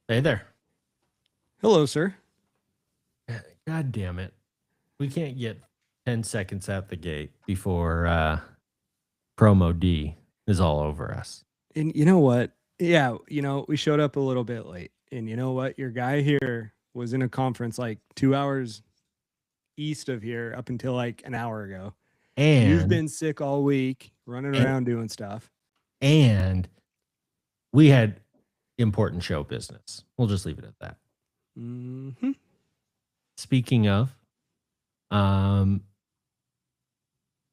Hey there. Hello, sir. God damn it. We can't get 10 seconds out the gate before promo D is all over us. And you know what? Yeah, we showed up a little bit late. And you know what? Your guy here was in a conference like 2 hours east of here up until like an hour ago. You've And been sick all week, running and, around doing stuff. and we had important show business. We'll just leave it at that. Mm-hmm. Speaking of, you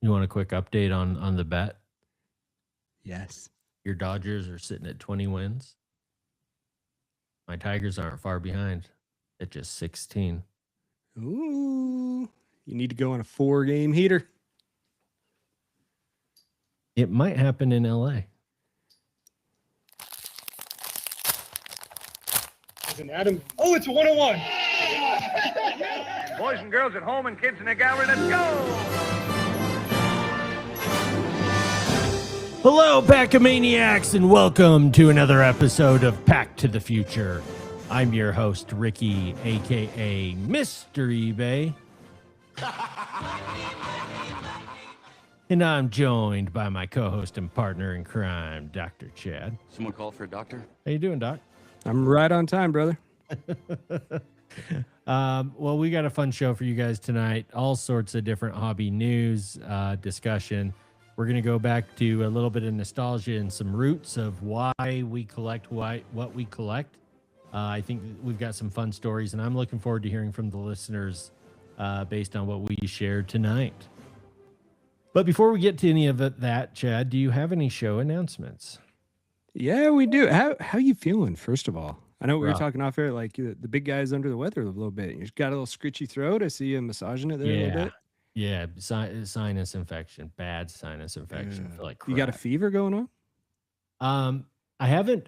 want a quick update on the bet? Yes. Your Dodgers are sitting at 20 wins. My Tigers aren't far behind at just 16. Ooh. You need to go on a 4-game heater. It might happen in LA. Adam. Oh, it's a 101. Boys and girls at home and kids in the gallery, let's go! Hello, Pack-a-Maniacs, and welcome to another episode of Pack to the Future. I'm your host, Ricky, a.k.a. Mr. eBay. And I'm joined by my co-host and partner in crime, Dr. Chad. Someone call for a doctor? How you doing, Doc? I'm right on time, brother. Well, we got a fun show for you guys tonight. All sorts of different hobby news, discussion. We're going to go back to a little bit of nostalgia and some roots of why we collect what we collect. I think we've got some fun stories, and I'm looking forward to hearing from the listeners based on what we shared tonight. But before we get to any of that, Chad, do you have any show announcements? Yeah, we do. How you feeling, first of all? I know we were Rough. talking off air, like the big guy's under the weather a little bit. You got a little scritchy throat. I see you massaging it there a little bit. Yeah, sinus infection, bad sinus infection. I feel like crap. You got a fever going on? I haven't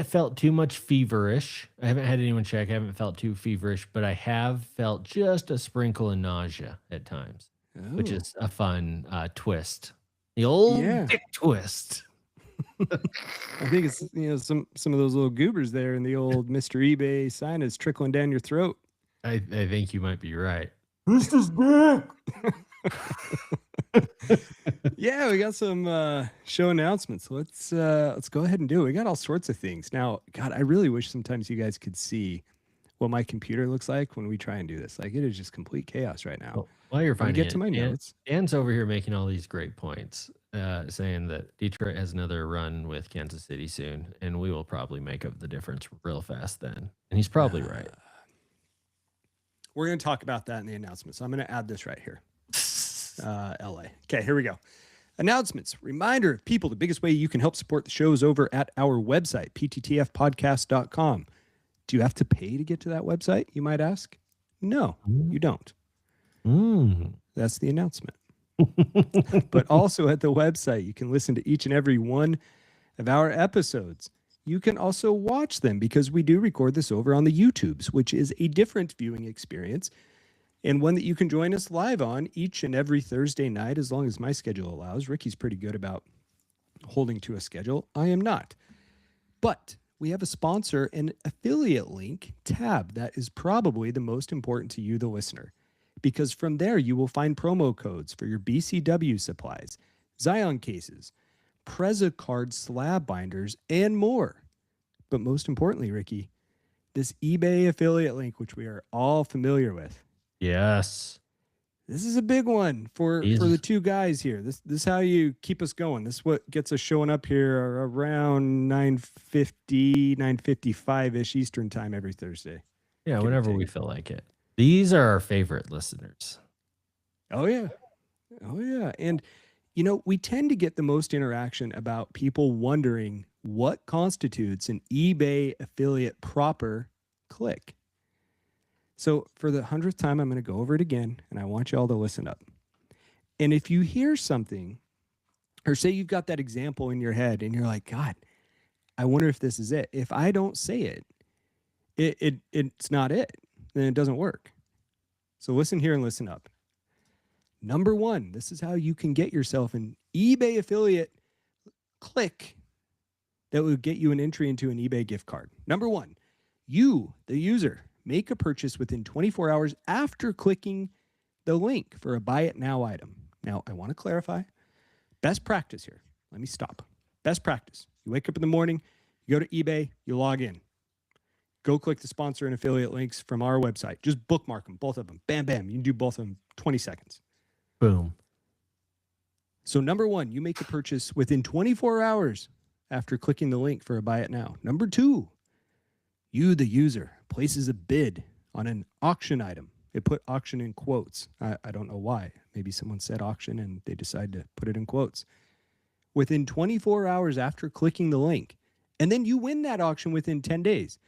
felt too much feverish. I haven't had anyone check. I haven't felt too feverish, but I have felt just a sprinkle of nausea at times, which Oh. is a fun twist. The old Yeah. dick twist. I think it's some of those little goobers there in the old Mr. eBay sinus trickling down your throat. I think you might be right. Yeah, we got some show announcements. Let's go ahead and do it. We got all sorts of things. Now, God, I really wish sometimes you guys could see what my computer looks like when we try and do this. Like, it is just complete chaos right now. Well, while you're Let me finding get to my notes. Dan's over here making all these great points, saying that Detroit has another run with Kansas City soon, and we will probably make up the difference real fast then. And he's probably right. We're going to talk about that in the announcement. So I'm going to add this right here. LA. Okay, here we go. Announcements. Reminder, people, the biggest way you can help support the show is over at our website, pttfpodcast.com. Do you have to pay to get to that website, you might ask? No, you don't. That's the announcement. But also at the website, you can listen to each and every one of our episodes. You can also watch them because we do record this over on the YouTubes, which is a different viewing experience and one that you can join us live on each and every Thursday night as long as my schedule allows. Ricky's pretty good about holding to a schedule. I am not. But we have a sponsor and affiliate link tab that is probably the most important to you, the listener, because from there you will find promo codes for your BCW supplies, Zion cases, Preza card slab binders, and more. But most importantly, Ricky, this eBay affiliate link, which we are all familiar with. Yes. This is a big one for the two guys here. This is how you keep us going. This is what gets us showing up here around 9:50, 9:55-ish Eastern time every Thursday. Yeah, whenever we feel like it. These are our favorite listeners. Oh, yeah. Oh, yeah. And, we tend to get the most interaction about people wondering what constitutes an eBay affiliate proper click. So for the 100th time, I'm going to go over it again, and I want you all to listen up. And if you hear something, or say you've got that example in your head, and you're like, God, I wonder if this is it. If I don't say it's not it, then it doesn't work. So listen here and listen up. Number one, this is how you can get yourself an eBay affiliate click that would get you an entry into an eBay gift card. Number one, you, the user, make a purchase within 24 hours after clicking the link for a buy it now item. Now, I want to clarify. Best practice here. Let me stop. Best practice. You wake up in the morning, you go to eBay, you log in. Go click the sponsor and affiliate links from our website. Just bookmark them, both of them. Bam, bam. You can do both of them 20 seconds. Boom. So number one, you make a purchase within 24 hours after clicking the link for a buy it now. Number two, you, the user, places a bid on an auction item. It put auction in quotes. I don't know why. Maybe someone said auction and they decided to put it in quotes. Within 24 hours after clicking the link. And then you win that auction within 10 days.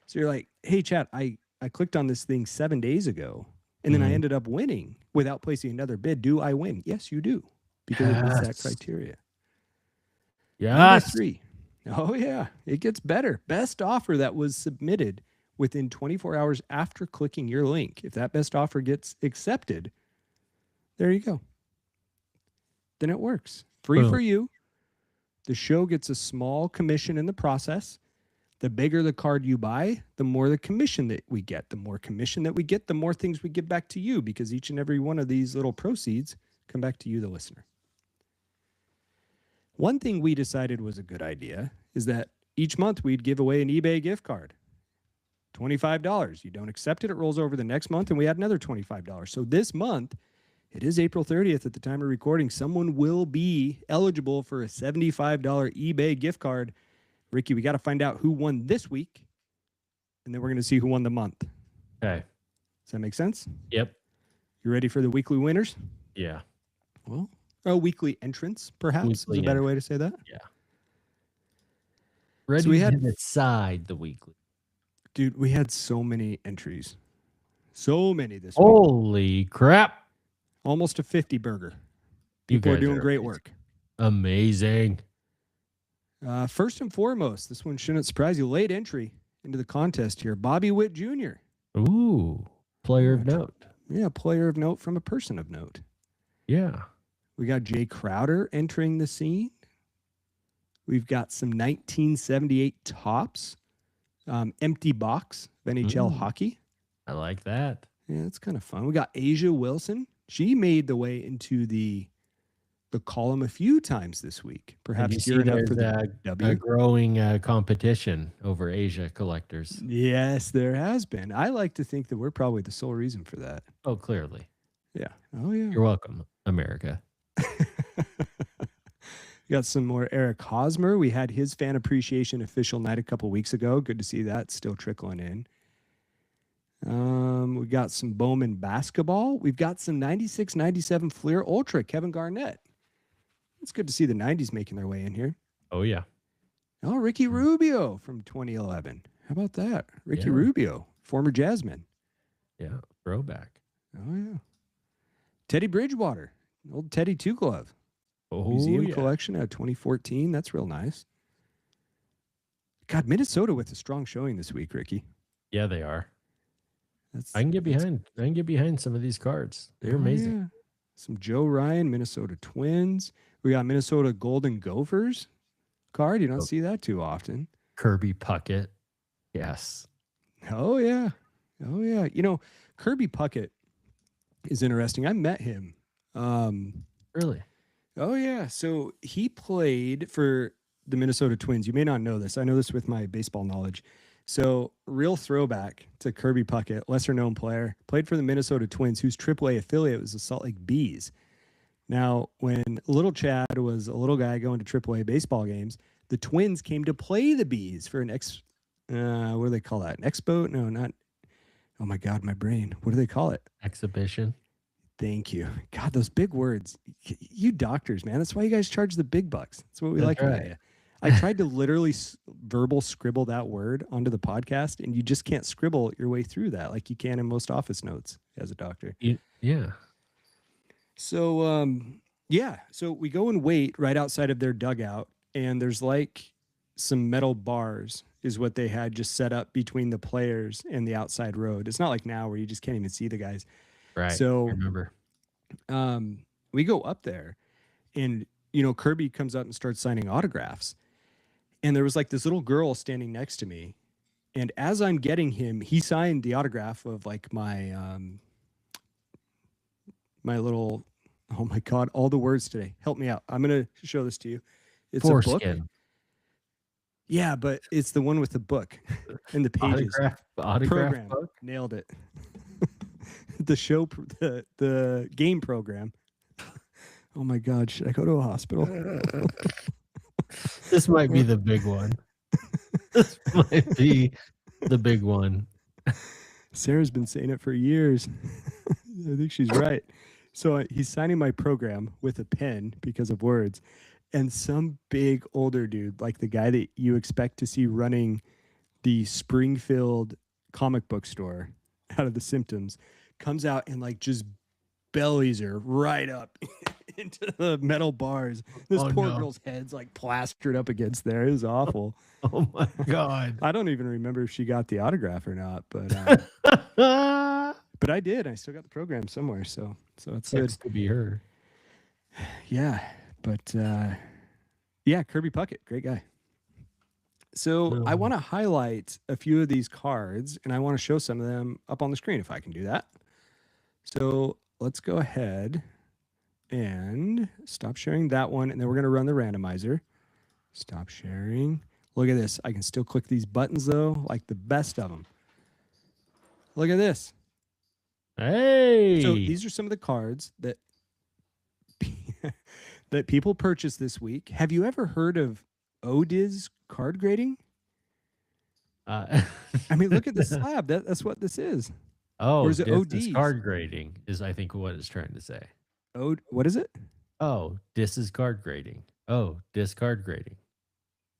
So you're like, hey, chat, I clicked on this thing 7 days ago, and then I ended up winning without placing another bid. Do I win? Yes, you do, because it meets that criteria. Yes. Number three. Oh, yeah. It gets better. Best offer that was submitted within 24 hours after clicking your link. If that best offer gets accepted, there you go. Then it works. Free for you. The show gets a small commission in the process. The bigger the card you buy, the more the commission that we get. The more commission that we get, the more things we give back to you, because each and every one of these little proceeds come back to you, the listener. One thing we decided was a good idea is that each month we'd give away an eBay gift card. $25. You don't accept it, it rolls over the next month, and we add another $25. So this month, it is April 30th at the time of recording, someone will be eligible for a $75 eBay gift card. Ricky, we got to find out who won this week, and then we're going to see who won the month. Okay. Does that make sense? Yep. You ready for the weekly winners? Yeah. Well, weekly entrants, perhaps, is a better way to say that. Yeah. Ready so we had, to decide the weekly. Dude, we had so many entries. So many this week. Holy crap. Almost a 50 burger. People are doing great work. Amazing. First and foremost, this one shouldn't surprise you. Late entry into the contest here. Bobby Witt Jr. Ooh, player of note. Yeah, player of note from a person of note. Yeah. We got Jay Crowder entering the scene. We've got some 1978 tops. Empty box of NHL hockey. I like that. Yeah, it's kind of fun. We got Asia Wilson. She made the way into the column a few times this week. Perhaps gearing up for the W. A growing competition over Asia collectors. Yes, there has been. I like to think that we're probably the sole reason for that. Oh, clearly. Yeah. Oh, yeah. You're welcome, America. We got some more Eric Hosmer. We had his fan appreciation official night a couple weeks ago. Good to see that still trickling in. We got some Bowman basketball. We've got some 96, 97 Fleer Ultra, Kevin Garnett. It's good to see the 90s making their way in here. Oh, yeah. Oh, Ricky Rubio from 2011. How about that? Ricky Rubio, former Jazzman. Yeah, throwback. Oh, yeah. Teddy Bridgewater, old Teddy Two Glove. Oh, Museum collection out of 2014. That's real nice. God, Minnesota with a strong showing this week, Ricky. Yeah, they are. I can get behind some of these cards. They're amazing. Yeah. Some Joe Ryan, Minnesota Twins. We got Minnesota Golden Gophers card. You don't see that too often. Kirby Puckett. Yes. Oh, yeah. Oh, yeah. You know, Kirby Puckett is interesting. I met him. Really? Oh, yeah. So he played for the Minnesota Twins. You may not know this. I know this with my baseball knowledge. So real throwback to Kirby Puckett, lesser known player, played for the Minnesota Twins, whose AAA affiliate was the Salt Lake Bees. Now, when little Chad was a little guy going to AAA baseball games, the Twins came to play the Bees for an what do they call that? An expo? No, not. Oh my God, my brain. What do they call it? Exhibition. Thank you. God, those big words. You doctors, man. That's why you guys charge the big bucks. That's what we like about you. I tried to literally verbal scribble that word onto the podcast, and you just can't scribble your way through that like you can in most office notes as a doctor. Yeah. So, so we go and wait right outside of their dugout, and there's like some metal bars is what they had just set up between the players and the outside road. It's not like now where you just can't even see the guys. Right. So I remember. We go up there, and, you know, Kirby comes up and starts signing autographs. And there was like this little girl standing next to me. And as I'm getting him, he signed the autograph of like my my little, oh my God, all the words today. Help me out. I'm going to show this to you. It's a book. Foreskin. Yeah, but it's the one with the book and the pages. Autograph Program. book? Nailed it. The game program. Oh my God, should I go to a hospital? This might be the big one. This might be the big one. Sarah's been saying it for years. I think she's right. So he's signing my program with a pen because of words. And some big older dude, like the guy that you expect to see running the Springfield comic book store out of The Symptoms, comes out and like just bellies her right up into the metal bars. This poor girl's head's like plastered up against there. It was awful. Oh my God. I don't even remember if she got the autograph or not, but but I did. I still got the program somewhere, so it's good to be her. Yeah, but yeah, Kirby Puckett, great guy. So I want to highlight a few of these cards, and I want to show some of them up on the screen if I can do that. So let's go ahead and stop sharing that one, and then we're going to run the randomizer. Stop sharing. Look at this. I can still click these buttons, though, like the best of them. Look at this. Hey! So these are some of the cards that that people purchased this week. Have you ever heard of ODIS card grading? I mean, look at the slab. That's what this is. Oh, or is it ODs? Card grading is, I think, what it's trying to say. What is it? Oh, this is card grading. Oh, discard grading.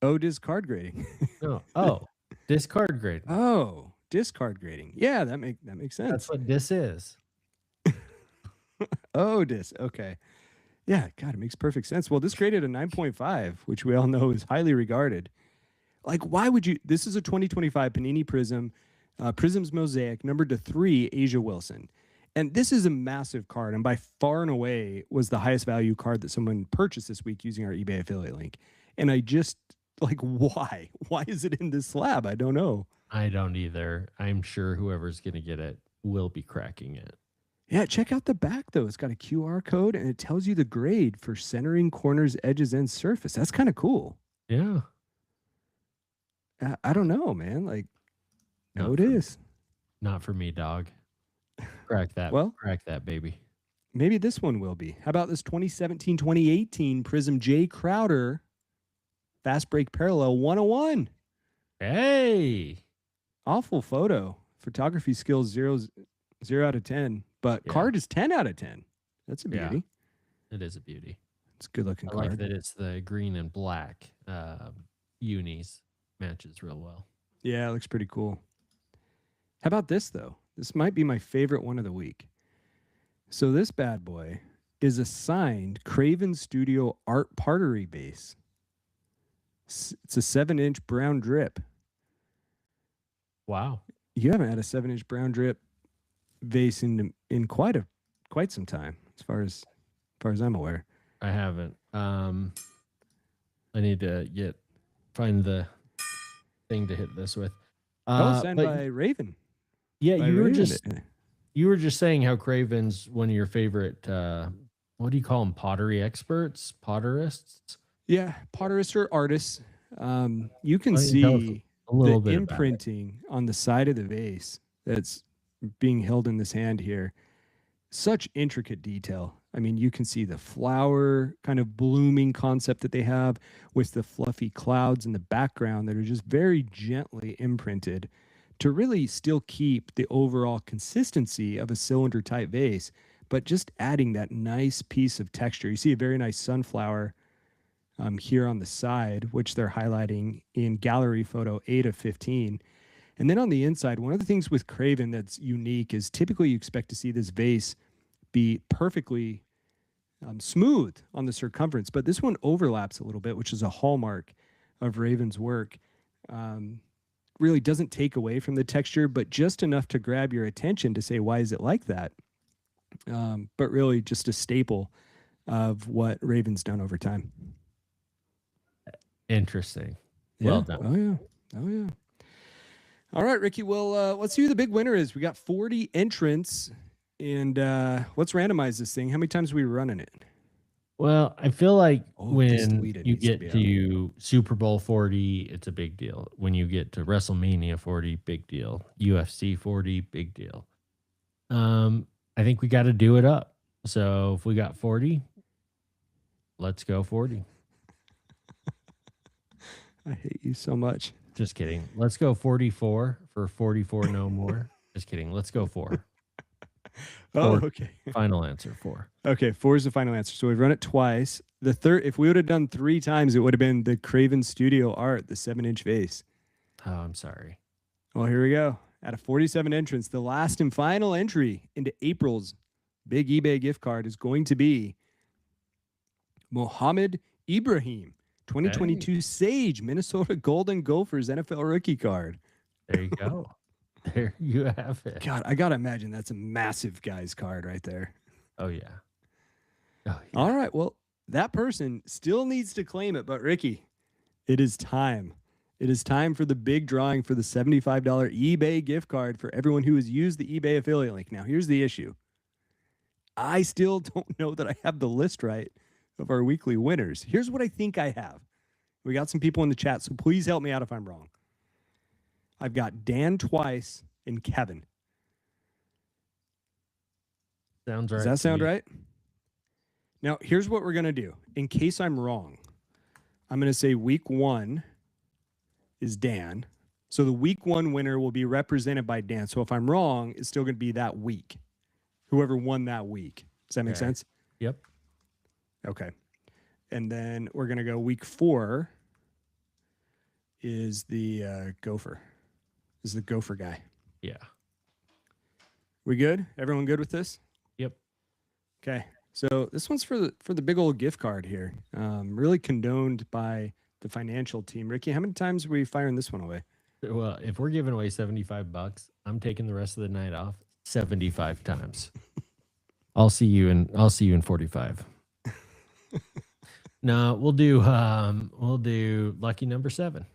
ODIS card grading. No. Oh, discard grading. Oh, discard grading. Yeah, that makes sense. That's what this is. ODIS. Okay. Yeah, God, it makes perfect sense. Well, this graded a 9.5, which we all know is highly regarded. Like, why would you? This is a 2025 Panini Prism, Prisms Mosaic, numbered to 3, Asia Wilson. And this is a massive card, and by far and away was the highest value card that someone purchased this week using our eBay affiliate link. And I just, like, why? Why is it in this slab? I don't know. I don't either. I'm sure whoever's going to get it will be cracking it. Yeah, check out the back, though. It's got a QR code, and it tells you the grade for centering, corners, edges, and surface. That's kind of cool. Yeah. I don't know, man. Like, no, it is. Not for me, dog. Crack that. Well, crack that, baby. Maybe this one will be. How about this 2017-2018 Prism J. Crowder Fast Break Parallel 101? Hey. Awful photo. Photography skills 0 out of 10. But card is 10 out of 10. That's a beauty. Yeah, it is a beauty. It's a good looking card. I like that it's the green and black unis. Matches real well. Yeah, it looks pretty cool. How about this, though? This might be my favorite one of the week. So this bad boy is a signed Craven Studio Art Partery base. It's a 7-inch brown drip. Wow. You haven't had a 7-inch brown drip vase in quite some time, as far as I'm aware. I haven't. I need to find the thing to hit this with. Signed by Raven. Yeah, by you were just saying how Craven's one of your favorite. What do you call them? Pottery experts, potterists. Yeah, potterists or artists. You can see the imprinting on the side of the vase that's being held in this hand here. Such intricate detail. I mean, you can see the flower kind of blooming concept that they have with the fluffy clouds in the background that are just very gently imprinted to really still keep the overall consistency of a cylinder type vase, but just adding that nice piece of texture. You see a very nice sunflower here on the side, which they're highlighting in gallery photo 8 of 15. And then on the inside, one of the things with Craven that's unique is typically you expect to see this vase be perfectly smooth on the circumference, but this one overlaps a little bit, which is a hallmark of Raven's work. Really doesn't take away from the texture, but just enough to grab your attention to say, why is it like that? But really just a staple of what Raven's done over time. Interesting. Well done. Oh yeah. Oh yeah. All right, Ricky. Well, let's see who the big winner is. We got 40 entrants, and let's randomize this thing. How many times are we running it? Well, I feel like this when deleted you needs to get be to Super Bowl 40, it's a big deal. When you get to WrestleMania 40, big deal. UFC 40, big deal. I think we got to do it up. So if we got 40, let's go 40. I hate you so much. Just kidding. Let's go 44 for 44 no more. Just kidding. Let's go 4. Oh, Four. okay. Final answer 4. Okay, 4 is the final answer. So we've run it twice. The third, if we would have done 3 times, it would have been the Craven Studio Art, the 7-inch vase. Oh, I'm sorry. Well, here we go. Out of 47 entrants, the last and final entry into April's big eBay gift card is going to be Mohammed Ibrahim, 2022 Sage, Minnesota Golden Gophers NFL rookie card. There you go. There you have it. God, I got to imagine that's a massive guy's card right there. Oh, yeah. Oh, yeah. All right. Well, that person still needs to claim it, but Ricky, it is time. It is time for the big drawing for the $75 eBay gift card for everyone who has used the eBay affiliate link. Now, here's the issue. I still don't know that I have the list right of our weekly winners. Here's what I think I have. We got some people in the chat, so please help me out if I'm wrong. I've got Dan twice and Kevin. Sounds right. Does that sound right? Now, here's what we're going to do. In case I'm wrong, I'm going to say week 1 is Dan. So the week 1 winner will be represented by Dan. So if I'm wrong, it's still going to be that week. Whoever won that week. Does that make sense? Yep. Okay. And then we're going to go week 4 is the Gopher. Is the Gopher guy. Yeah. We good? Everyone good with this? Yep. Okay. So this one's for the big old gift card here. Really condoned by the financial team. Ricky, how many times are we firing this one away? Well, if we're giving away $75, I'm taking the rest of the night off 75 times. I'll see you in 45. No, we'll do lucky number 7.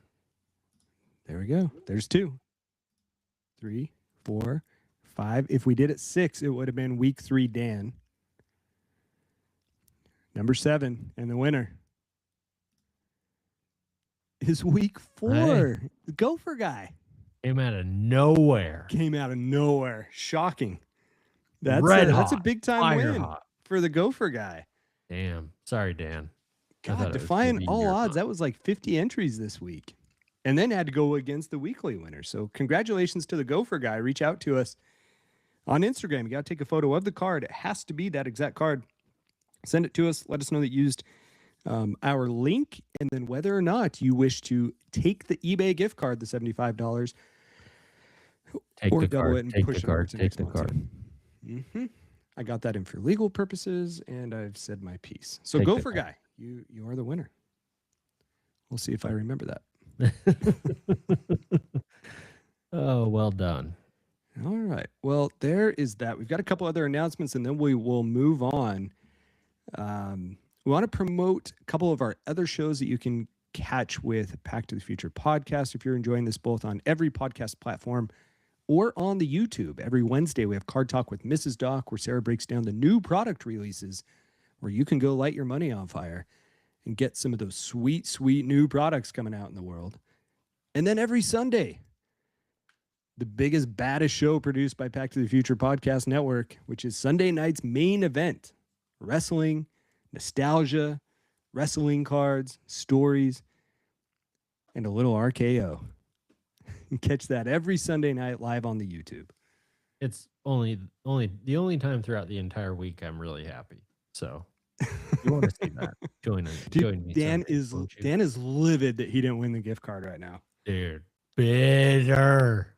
There we go. There's 2, 3, 4, 5. If we did it 6, it would have been week 3 Dan. Number 7, and the winner is week 4. Hey. The Gopher guy. Came out of nowhere. Shocking. That's a big time win for the Gopher guy. Damn. Sorry, Dan. God, defying all odds. That was like 50 entries this week. And then had to go against the weekly winner. So congratulations to the Gopher guy. Reach out to us on Instagram. You got to take a photo of the card. It has to be that exact card. Send it to us. Let us know that you used our link, and then whether or not you wish to take the eBay gift card, the $75, or double it and push it over to next month. Mm-hmm. I got that in for legal purposes, and I've said my piece. So Gopher guy, you are the winner. We'll see if I remember that. Oh, well done. All right. Well, there is that. We've got a couple other announcements, and then we will move on. We want to promote a couple of our other shows that you can catch with Pack to the Future podcast. If you're enjoying this both on every podcast platform or on the YouTube, every Wednesday we have Card Talk with Mrs. Doc, where Sarah breaks down the new product releases, where you can go light your money on fire and get some of those sweet, sweet new products coming out in the world. And then every Sunday, the biggest, baddest show produced by Pack to the Future Podcast Network, which is Sunday night's main event, wrestling, nostalgia, wrestling cards, stories, and a little RKO. Catch that every Sunday night live on the YouTube. It's only the only time throughout the entire week I'm really happy. So if you want to see that, join me. Dan is livid that he didn't win the gift card right now. Dude, bitter.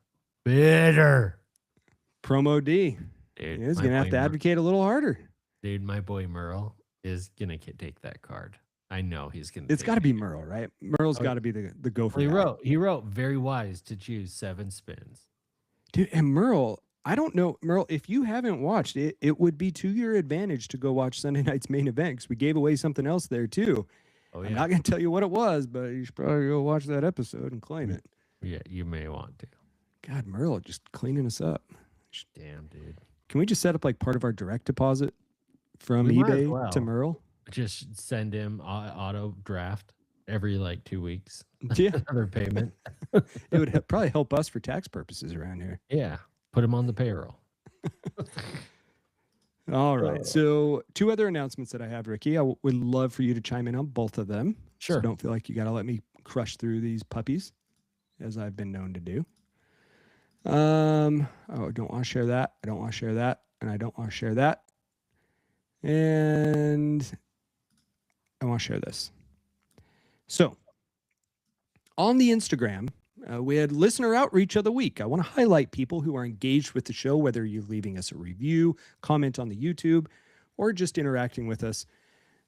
Promo D. Dude, He's gonna have to advocate a little harder. Dude, my boy Merle is gonna take that card. I know he's gonna. It's got to be Merle, right? Merle's got to be the Gopher. He wrote very wise to choose 7 spins. Dude, and Merle, I don't know, Merle, if you haven't watched it would be to your advantage to go watch Sunday night's main event, because we gave away something else there too. Oh, I'm not going to tell you what it was, but you should probably go watch that episode and claim it. Yeah, you may want to. God, Merle just cleaning us up. Damn, dude. Can we just set up like part of our direct deposit from We might as eBay well. to Merle? Just send him auto draft every like 2 weeks. Yeah. Another payment. It would probably help us for tax purposes around here. Yeah. Put him on the payroll. All right. So 2 other announcements that I have, Ricky. I would love for you to chime in on both of them. Sure. So don't feel like you got to let me crush through these puppies, as I've been known to do. Oh, I don't want to share that. I don't want to share that. And I don't want to share that. And I want to share this. So on the Instagram, we had listener outreach of the week. I want to highlight people who are engaged with the show, whether you're leaving us a review, comment on the YouTube, or just interacting with us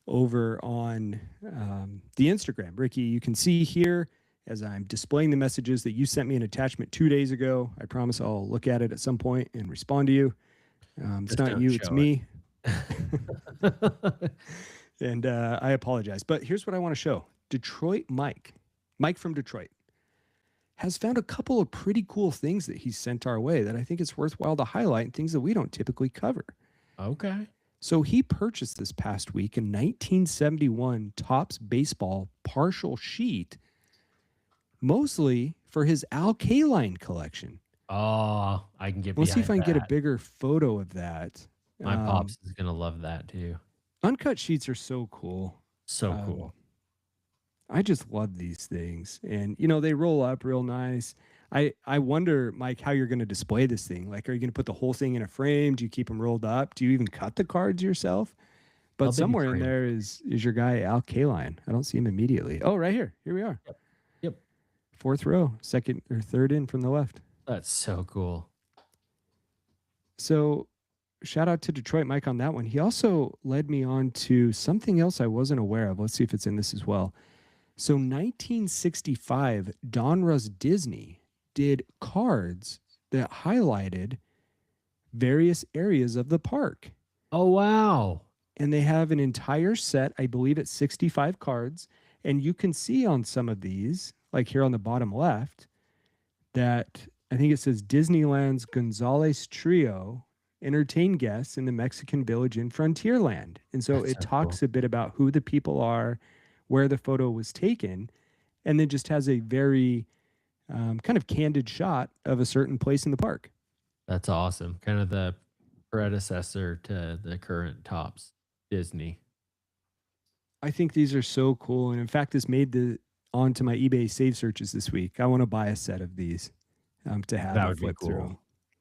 over on the Instagram. Ricky, you can see here as I'm displaying the messages that you sent me an attachment 2 days ago. I promise I'll look at it at some point and respond to you. It's Just not don't you, show it's it. me. And I apologize. But here's what I want to show. Detroit Mike from Detroit, has found a couple of pretty cool things that he sent our way that I think it's worthwhile to highlight, and things that we don't typically cover. Okay. So he purchased this past week a 1971 Topps baseball partial sheet, mostly for his Al Kaline collection. Oh, I can get Let's see if I can behind get a that. bigger photo of that. My pops is going to love that too. Uncut sheets are so cool. So cool. I just love these things. And, you know, they roll up real nice. I wonder, Mike, how you're going to display this thing. Like, are you going to put the whole thing in a frame? Do you keep them rolled up? Do you even cut the cards yourself? But I'll be somewhere in framed. there is your guy, Al Kaline. I don't see him immediately. Oh, right here. Here we are. Yep. 4th row, second or third in from the left. That's so cool. So shout out to Detroit Mike on that one. He also led me on to something else I wasn't aware of. Let's see if it's in this as well. So 1965, Donruss Disney did cards that highlighted various areas of the park. Oh, wow. And they have an entire set, I believe it's 65 cards. And you can see on some of these, like here on the bottom left, that I think it says Disneyland's Gonzales Trio entertain guests in the Mexican village in Frontierland. And so That's it so talks a bit about who the people are, where the photo was taken, and then just has a very kind of candid shot of a certain place in the park. That's awesome. Kind of the predecessor to the current Topps Disney. I think these are so cool. And in fact, this made the onto my eBay save searches this week. I want to buy a set of these to have That and would be flip through cool. 'em.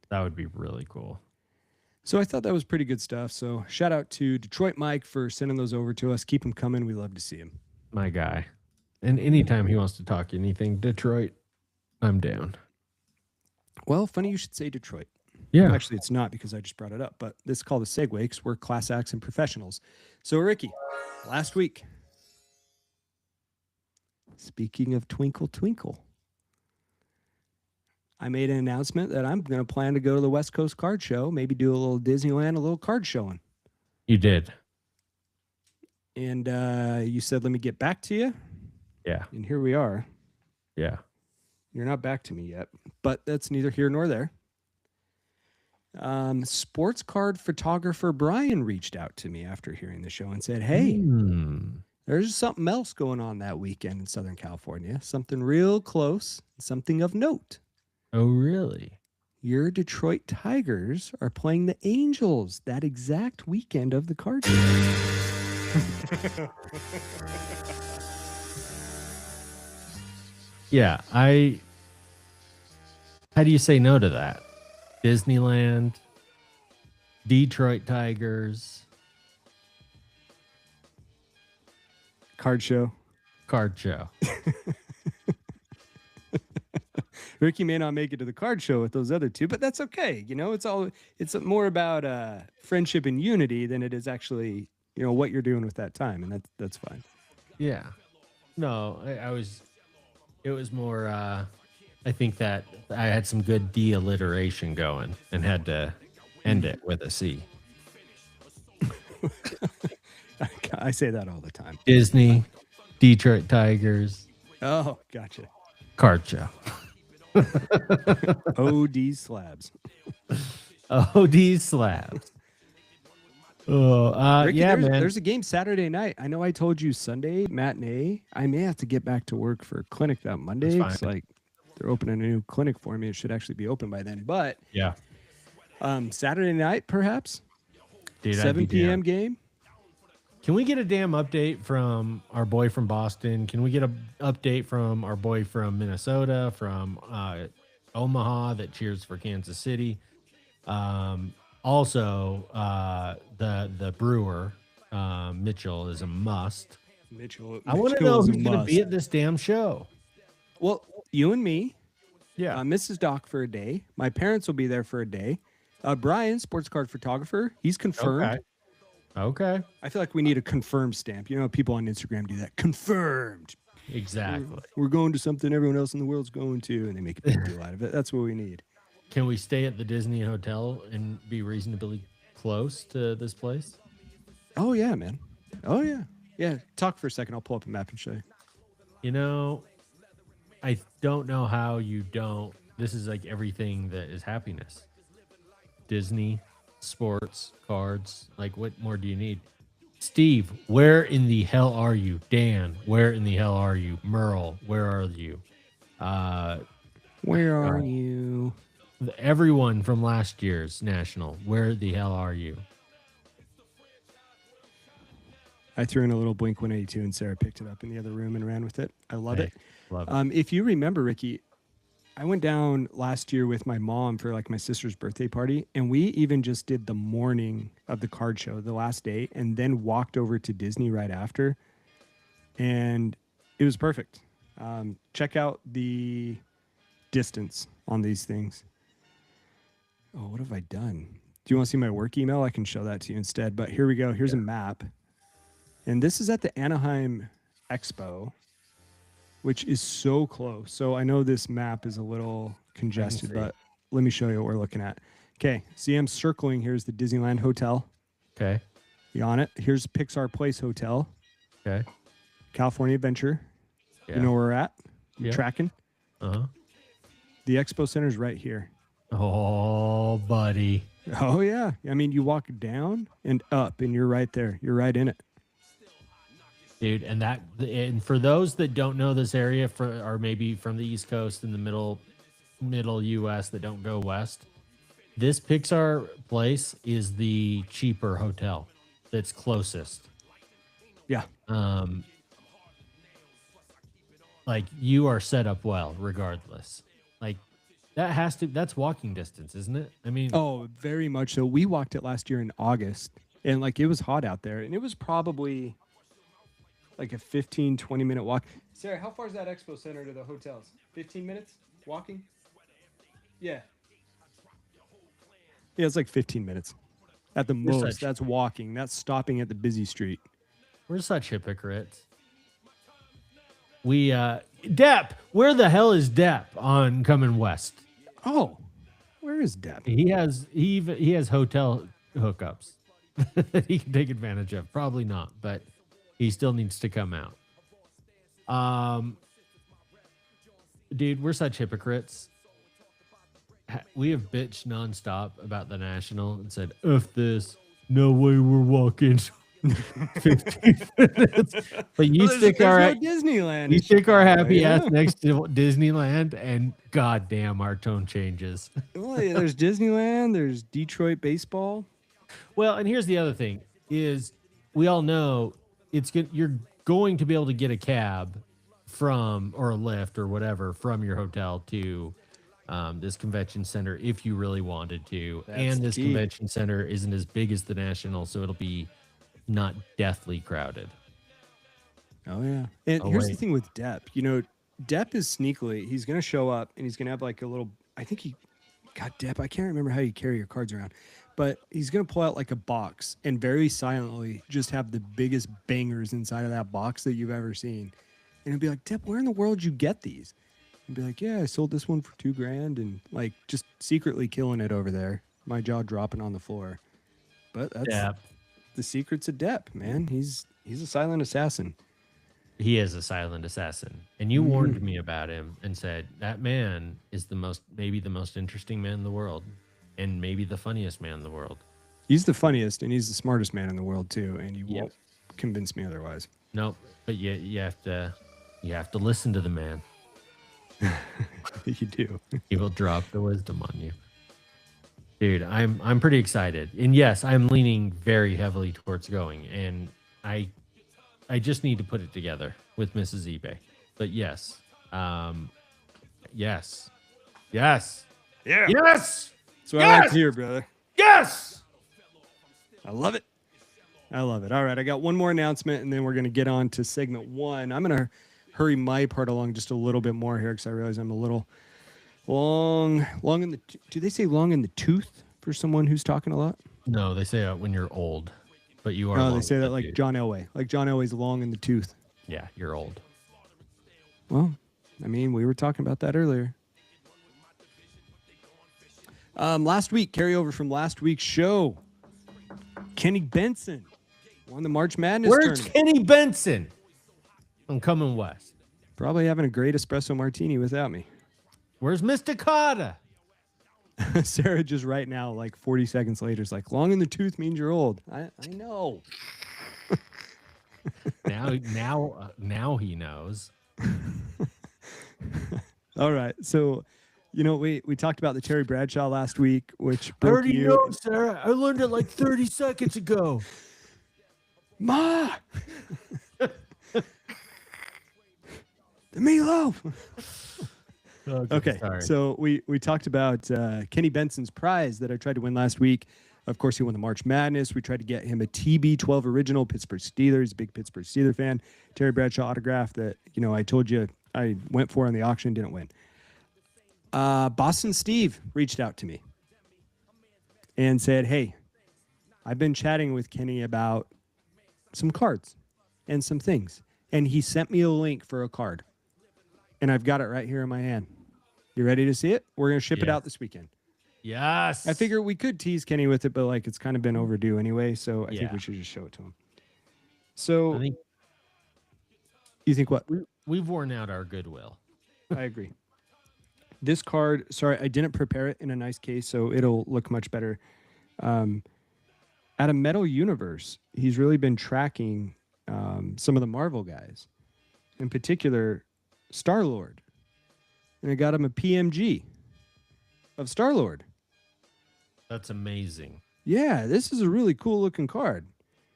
That would be really cool. So I thought that was pretty good stuff. So shout out to Detroit Mike for sending those over to us. Keep them coming. We love to see them. My guy. And anytime he wants to talk anything Detroit, I'm down. Well, funny you should say Detroit. Yeah. Actually, it's not because I just brought it up, but this is called a segue because we're class acts and professionals. So, Ricky, last week, speaking of Twinkle Twinkle, I made an announcement that I'm going to plan to go to the West Coast Card Show, maybe do a little Disneyland, a little card showing. You did. And you said, let me get back to you. Yeah. And here we are. Yeah. You're not back to me yet, but that's neither here nor there. Sports card photographer Brian reached out to me after hearing the show and said, hey, there's something else going on that weekend in Southern California, something real close, something of note. Oh, really? Your Detroit Tigers are playing the Angels that exact weekend of the card show. Yeah. How do you say no to that? Disneyland, Detroit Tigers, Card show. card show. Ricky may not make it to the card show with those other two, but that's okay. You know, it's more about friendship and unity than it is actually, you know, what you're doing with that time. And that's fine. Yeah. No, it was more, I think that I had some good de-alliteration going and had to end it with a C. I say that all the time. Disney, Detroit Tigers. Oh, gotcha. Card show. OD slabs. OD slabs. Oh, Ricky, yeah, man. there's a game Saturday night. I know I told you Sunday matinee. I may have to get back to work for a clinic that Monday. That's It's fine. like they're opening a new clinic for me. It should actually be open by then. But Yeah. Saturday night, perhaps Dude, I'd 7 be p.m. down. game. Can we get a damn update from our boy from Boston? Can we get an update from our boy from Minnesota, from Omaha that cheers for Kansas City? Also, the brewer, Mitchell, is a must. Mitchell. I want to know who's going to be at this damn show. Well, you and me. Yeah. Mrs. Doc for a day. My parents will be there for a day. Brian, sports card photographer, he's confirmed. Okay. I feel like we need a confirmed stamp. You know, people on Instagram do that. Confirmed. Exactly. We're going to something everyone else in the world's going to, and they make a big deal out of it. That's what we need. Can we stay at the Disney Hotel and be reasonably close to this place? Oh, yeah, man. Oh, yeah. Yeah, talk for a second. I'll pull up a map and show you. You know, I don't know how you don't. This is like everything that is happiness. Disney, sports, cards. Like, what more do you need? Steve, where in the hell are you? Dan, where in the hell are you? Merle, where are you? Where are you? Everyone from last year's national, where the hell are you? I threw in a little Blink 182 and Sarah picked it up in the other room and ran with it. I love it. Love it. If you remember, Ricky, I went down last year with my mom for like my sister's birthday party, and we even just did the morning of the card show, the last day, and then walked over to Disney right after. And it was perfect. Check out the distance on these things. Oh, what have I done? Do you want to see my work email? I can show that to you instead. But here we go. Here's a map. And this is at the Anaheim Expo, which is so close. So I know this map is a little congested, but let me show you what we're looking at. Okay, see I'm circling. Here's the Disneyland Hotel. Okay. You on it? Here's Pixar Place Hotel. Okay. California Adventure. Yeah. You know where we're at? Yeah. Tracking. Uh-huh. The Expo Center's right here. Oh, buddy. Oh, yeah. I mean, you walk down and up, and you're right there. You're right in it. Dude, and for those that don't know this area, or maybe from the East Coast and the middle U.S. that don't go west, this Pixar place is the cheaper hotel that's closest. Yeah. Like, you are set up well, regardless. Like, that's walking distance, isn't it? I mean, oh, very much so. We walked it last year in August, and like it was hot out there, and it was probably like a 15, 20-minute walk. Sarah, how far is that Expo Center to the hotels? 15 minutes walking? Yeah. Yeah, it's like 15 minutes at the most. That's walking. That's stopping at the busy street. we're such hypocrites. We, Depp, where the hell is Depp on Coming West? Oh, where is Depp? He has hotel hookups that he can take advantage of. Probably not, but he still needs to come out. Dude, we're such hypocrites. We have bitched nonstop about the National and said, "F this, no way we're walking 15 minutes." But you stick our Disneyland. You stick our happy ass next to Disneyland, and goddamn, our tone changes. Well, yeah, there's Disneyland. There's Detroit baseball. Well, and here's the other thing: is we all know you're going to be able to get a cab from, or a Lyft or whatever, from your hotel to this convention center if you really wanted to. And this convention center isn't as big as the National, so it'll be not deathly crowded. Oh, yeah. And here's the thing with Depp. You know, Depp is sneakily, he's going to show up and he's going to have like a little, God, Depp, I can't remember how you carry your cards around, but he's going to pull out like a box and very silently just have the biggest bangers inside of that box that you've ever seen. And he'll be like, Depp, where in the world did you get these? And be like, yeah, I sold this one for $2,000, and like just secretly killing it over there. My jaw dropping on the floor. But that's the secrets of Depp, man. He's a silent assassin. he is a silent assassin. And you warned me about him and said that man is maybe the most interesting man in the world, and maybe the funniest man in the world. He's the funniest and he's the smartest man in the world too, and you Yep. won't convince me otherwise. Nope. But you have to listen to the man. You do. He will drop the wisdom on you. Dude, I'm pretty excited. And yes, I'm leaning very heavily towards going. And I just need to put it together with Mrs. eBay. But yes. Yes. Yes. Yeah. Yes. That's what I like to hear, brother. Yes. I love it. I love it. All right, I got one more announcement, and then we're going to get on to segment 1. I'm going to hurry my part along just a little bit more here because I realize I'm a little long in the. Do they say long in the tooth for someone who's talking a lot? No, they say when you're old, but you are. No, long they say in that the like tooth. John Elway. Like John Elway's long in the tooth. Yeah, you're old. Well, I mean, we were talking about that earlier. Last week, carryover from last week's show, Kenny Benson won the March Madness Where's tournament. Kenny Benson? I'm coming west. Probably having a great espresso martini without me. Where's Mr. Carter? Sarah just right now, like 40 seconds later, is like, long in the tooth means you're old. I know. Now he knows. All right. So, we talked about the Terry Bradshaw last week, which I broke already you. know, Sarah. I learned it like 30 seconds ago. Ma! The meatloaf! Okay, sorry. so we talked about Kenny Benson's prize that I tried to win last week. Of course, he won the March Madness. We tried to get him a TB12 original Pittsburgh Steelers, big Pittsburgh Steelers fan. Terry Bradshaw autograph that, I told you I went for on the auction, didn't win. Boston Steve reached out to me and said, hey, I've been chatting with Kenny about some cards and some things. And he sent me a link for a card. And I've got it right here in my hand. You ready to see it? We're going to ship it Yeah. out this weekend. Yes. I figure we could tease Kenny with it, but it's kind of been overdue anyway. So I think Yeah. we should just show it to him. So I think you think what? we've worn out our goodwill. I agree. This card, sorry, I didn't prepare it in a nice case, so it'll look much better. At a Metal Universe, he's really been tracking some of the Marvel guys, in particular, Star-Lord. And I got him a PMG of Star-Lord. That's amazing. Yeah, this is a really cool looking card.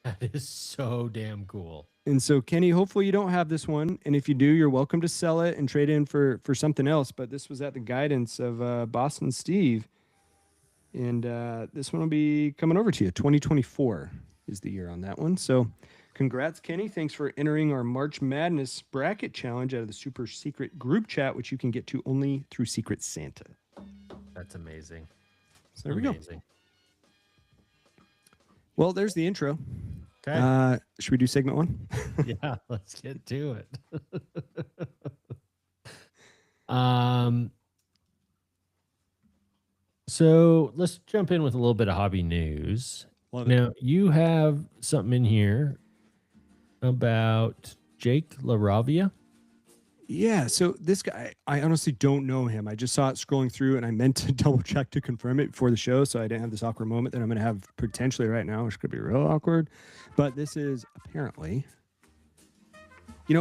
That is so damn cool. And so, Kenny, hopefully you don't have this one. And if you do, you're welcome to sell it and trade in for something else. But this was at the guidance of Boston Steve. And this one will be coming over to you. 2024 is the year on that one. So congrats, Kenny. Thanks for entering our March Madness bracket challenge out of the super secret group chat, which you can get to only through Secret Santa. That's amazing. So there we go. Amazing. Well, there's the intro. Okay. Should we do segment 1? Yeah, let's get to it. So let's jump in with a little bit of hobby news. Love it. Now, you have something in here about Jake LaRavia. Yeah, so this guy, I honestly don't know him. I just saw it scrolling through, and I meant to double check to confirm it before the show, so I didn't have this awkward moment that I'm going to have potentially right now, which could be real awkward. But this is apparently,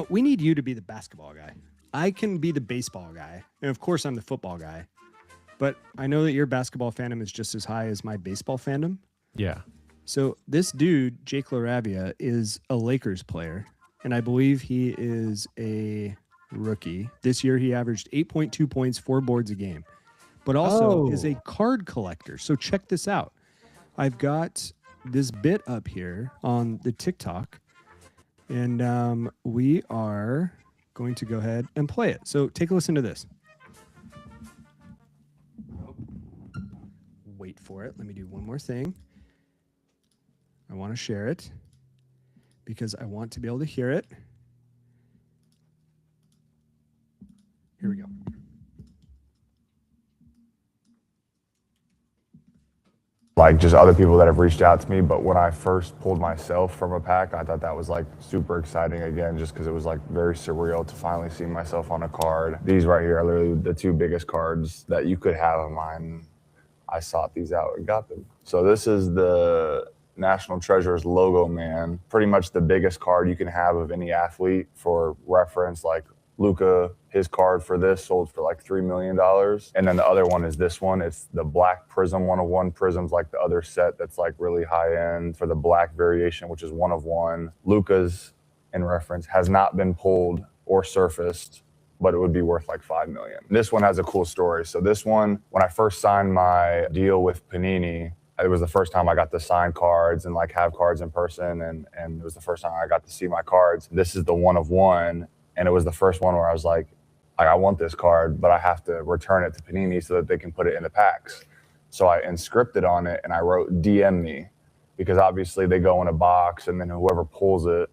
we need you to be the basketball guy. I can be the baseball guy, and of course I'm the football guy. But I know that your basketball fandom is just as high as my baseball fandom. Yeah. So this dude, Jake LaRavia, is a Lakers player, and I believe he is a rookie. This year he averaged 8.2 points, 4 boards a game, but also is a card collector. So check this out. I've got this bit up here on the TikTok, and we are going to go ahead and play it. So take a listen to this. Wait for it. Let me do one more thing. I want to share it because I want to be able to hear it. Here we go. like just other people that have reached out to me. But when I first pulled myself from a pack, I thought that was like super exciting again, just because it was like very surreal to finally see myself on a card. These right here are literally the two biggest cards that you could have of mine. I sought these out and got them. So this is the National Treasures logo man, pretty much the biggest card you can have of any athlete. For reference, like Luka, his card for this sold for like $3 million. And then the other one is this one. It's the Black Prism 1/1. Prism's like the other set that's like really high end for the black variation, which is 1/1. Luka's, in reference, has not been pulled or surfaced, but it would be worth like $5 million. This one has a cool story. So this one, when I first signed my deal with Panini, it was the first time I got to sign cards and like have cards in person. And it was the first time I got to see my cards. This is the 1/1. And it was the first one where I was like, I want this card, but I have to return it to Panini so that they can put it in the packs. So I inscripted on it and I wrote DM me, because obviously they go in a box and then whoever pulls it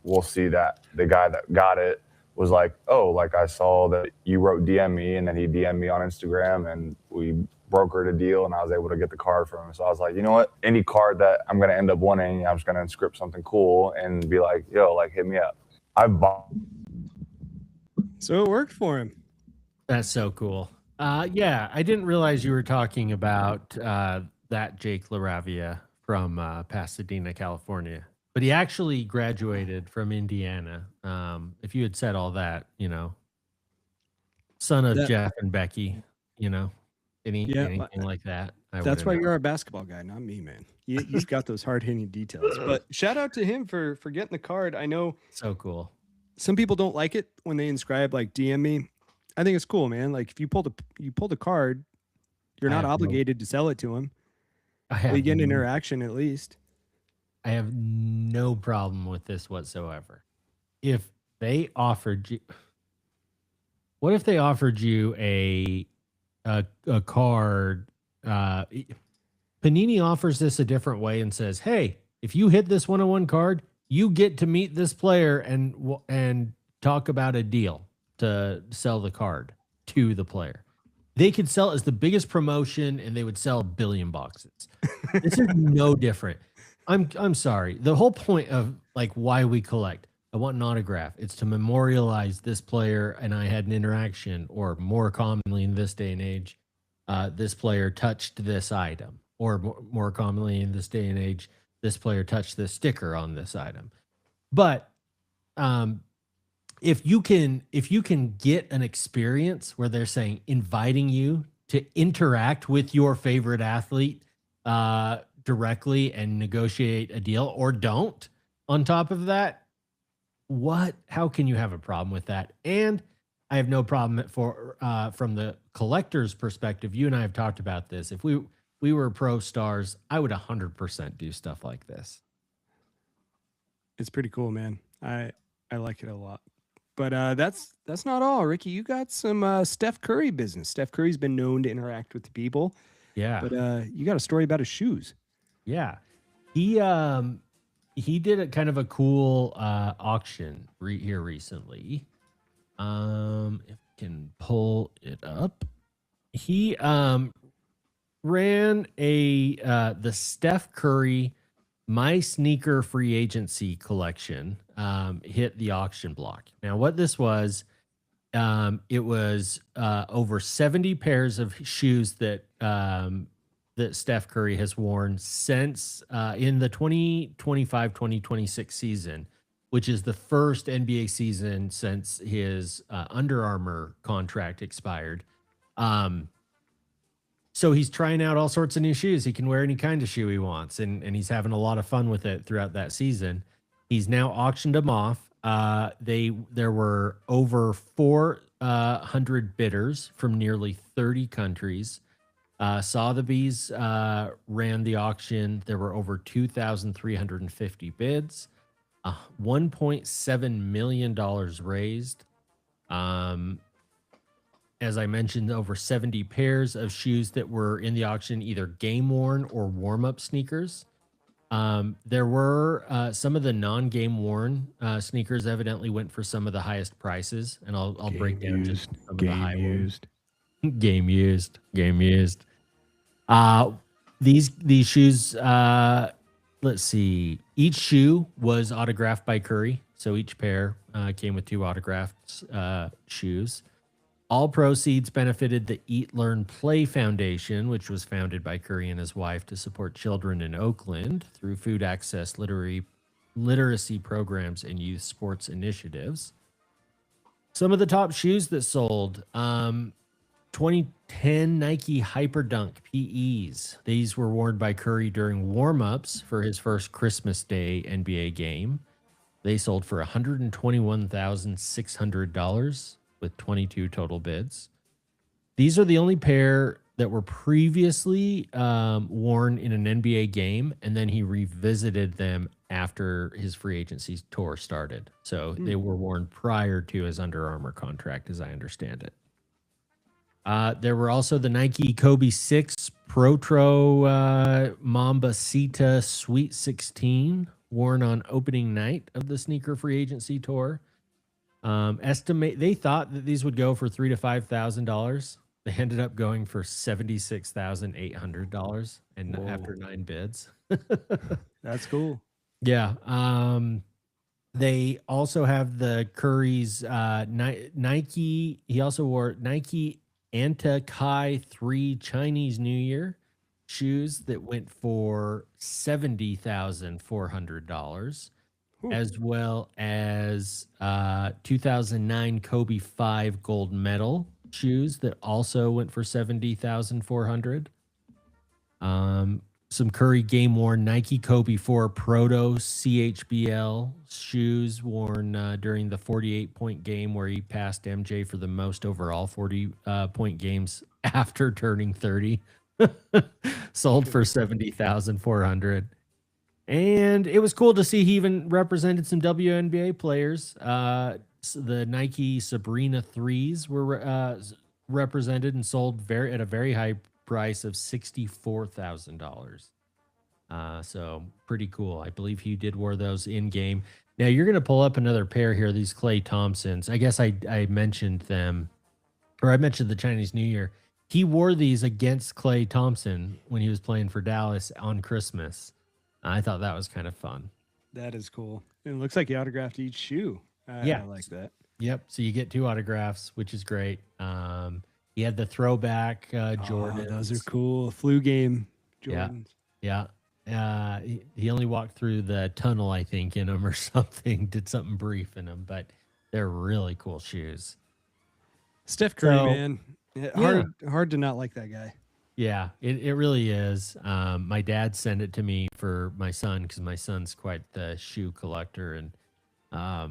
will see that the guy that got it was like, oh, like I saw that you wrote DM me, and then he DM'd me on Instagram and we brokered a deal and I was able to get the card from him. So I was like, you know what? Any card that I'm going to end up wanting, I'm just going to inscript something cool and be like, yo, like hit me up. I bought. So it worked for him. That's so cool. Yeah, I didn't realize you were talking about that Jake LaRavia from Pasadena, California. But he actually graduated from Indiana. If you had said all that, you know, son of Jeff and Becky, you know, anything like that. That's why you're our basketball guy, not me, man. You've got those hard-hitting details. But shout out to him for getting the card. I know. So cool. Some people don't like it when they inscribe like DM me. I think it's cool, man. Like if you pulled a card, you're not obligated to sell it to him. You get an interaction at least. I have no problem with this whatsoever. If they offered you, what if they offered you a card? Panini offers this a different way and says, "Hey, if you hit this 1/1 card, you get to meet this player and talk about a deal to sell the card to the player." They could sell it as the biggest promotion and they would sell 1 billion boxes. This is no different. I'm sorry. The whole point of like why we collect, I want an autograph. It's to memorialize this player and I had an interaction, or more commonly in this day and age, this player touched this item, or more commonly in this day and age, this player touched this sticker on this item. But if you can get an experience where they're saying, inviting you to interact with your favorite athlete directly and negotiate a deal, or don't, on top of that, how can you have a problem with that? And I have no problem from the collector's perspective. You and I have talked about this. If we were pro stars, I would 100% do stuff like this. It's pretty cool, man. I like it a lot. But that's not all, Ricky. You got some Steph Curry business. Steph Curry's been known to interact with the people. Yeah. But you got a story about his shoes. Yeah. He did a kind of a cool auction here recently. If I can pull it up. He ran the Steph Curry My Sneaker Free Agency collection, hit the auction block. Now, what this was, it was over 70 pairs of shoes that Steph Curry has worn since in the 2025-2026 season, which is the first NBA season since his Under Armour contract expired. So he's trying out all sorts of new shoes. He can wear any kind of shoe he wants, and he's having a lot of fun with it throughout that season. He's now auctioned them off. There were over 400 bidders from nearly 30 countries. Sotheby's ran the auction. There were over 2,350 bids, $1.7 million raised. As I mentioned, over 70 pairs of shoes that were in the auction, either game worn or warm up sneakers. There were some of the non-game worn sneakers evidently went for some of the highest prices, and I'll break down just some of the high ones. Game used. These shoes, let's see. Each shoe was autographed by Curry. So each pair came with 2 autographed shoes. All proceeds benefited the Eat, Learn, Play Foundation, which was founded by Curry and his wife to support children in Oakland through food access, literacy programs, and youth sports initiatives. Some of the top shoes that sold, 2010 Nike Hyperdunk PEs. These were worn by Curry during warm-ups for his first Christmas Day NBA game. They sold for $121,600 with 22 total bids. These are the only pair that were previously worn in an NBA game, and then he revisited them after his free agency tour started. So they were worn prior to his Under Armour contract, as I understand it. There were also the Nike Kobe 6 Protro Mambasita Sweet 16 worn on opening night of the sneaker free agency tour. They thought that these would go for $3,000 to $5,000. They ended up going for $76,800, and after 9 bids. That's cool. Yeah. They also have the Curry's Nike. He also wore Nike Anta Kai 3 Chinese New Year shoes that went for $70,400, as well as 2009 Kobe 5 gold medal shoes that also went for $70,400. Some Curry game worn Nike Kobe 4 Proto CHBL shoes worn during the 48-point game where he passed MJ for the most overall 40-point games after turning 30. Sold for $70,400. And it was cool to see he even represented some WNBA players. The Nike Sabrina 3s were represented and sold at a very high price of $64,000. So pretty cool. I believe he did wear those in game. Now you're going to pull up another pair here, these Klay Thompsons. I guess I mentioned them, or I mentioned the Chinese New Year. He wore these against Klay Thompson when he was playing for Dallas on Christmas. I thought that was kind of fun. That is cool. And it looks like he autographed each shoe. Yeah. I like that. Yep. So you get 2 autographs, which is great. He had the throwback Jordans. Those are cool. Flu game Jordans. Yeah. He only walked through the tunnel, I think, in them or something. Did something brief in them, but they're really cool shoes. Steph Curry, man. Hard to not like that guy. Yeah, it really is. My dad sent it to me for my son because my son's quite the shoe collector, and I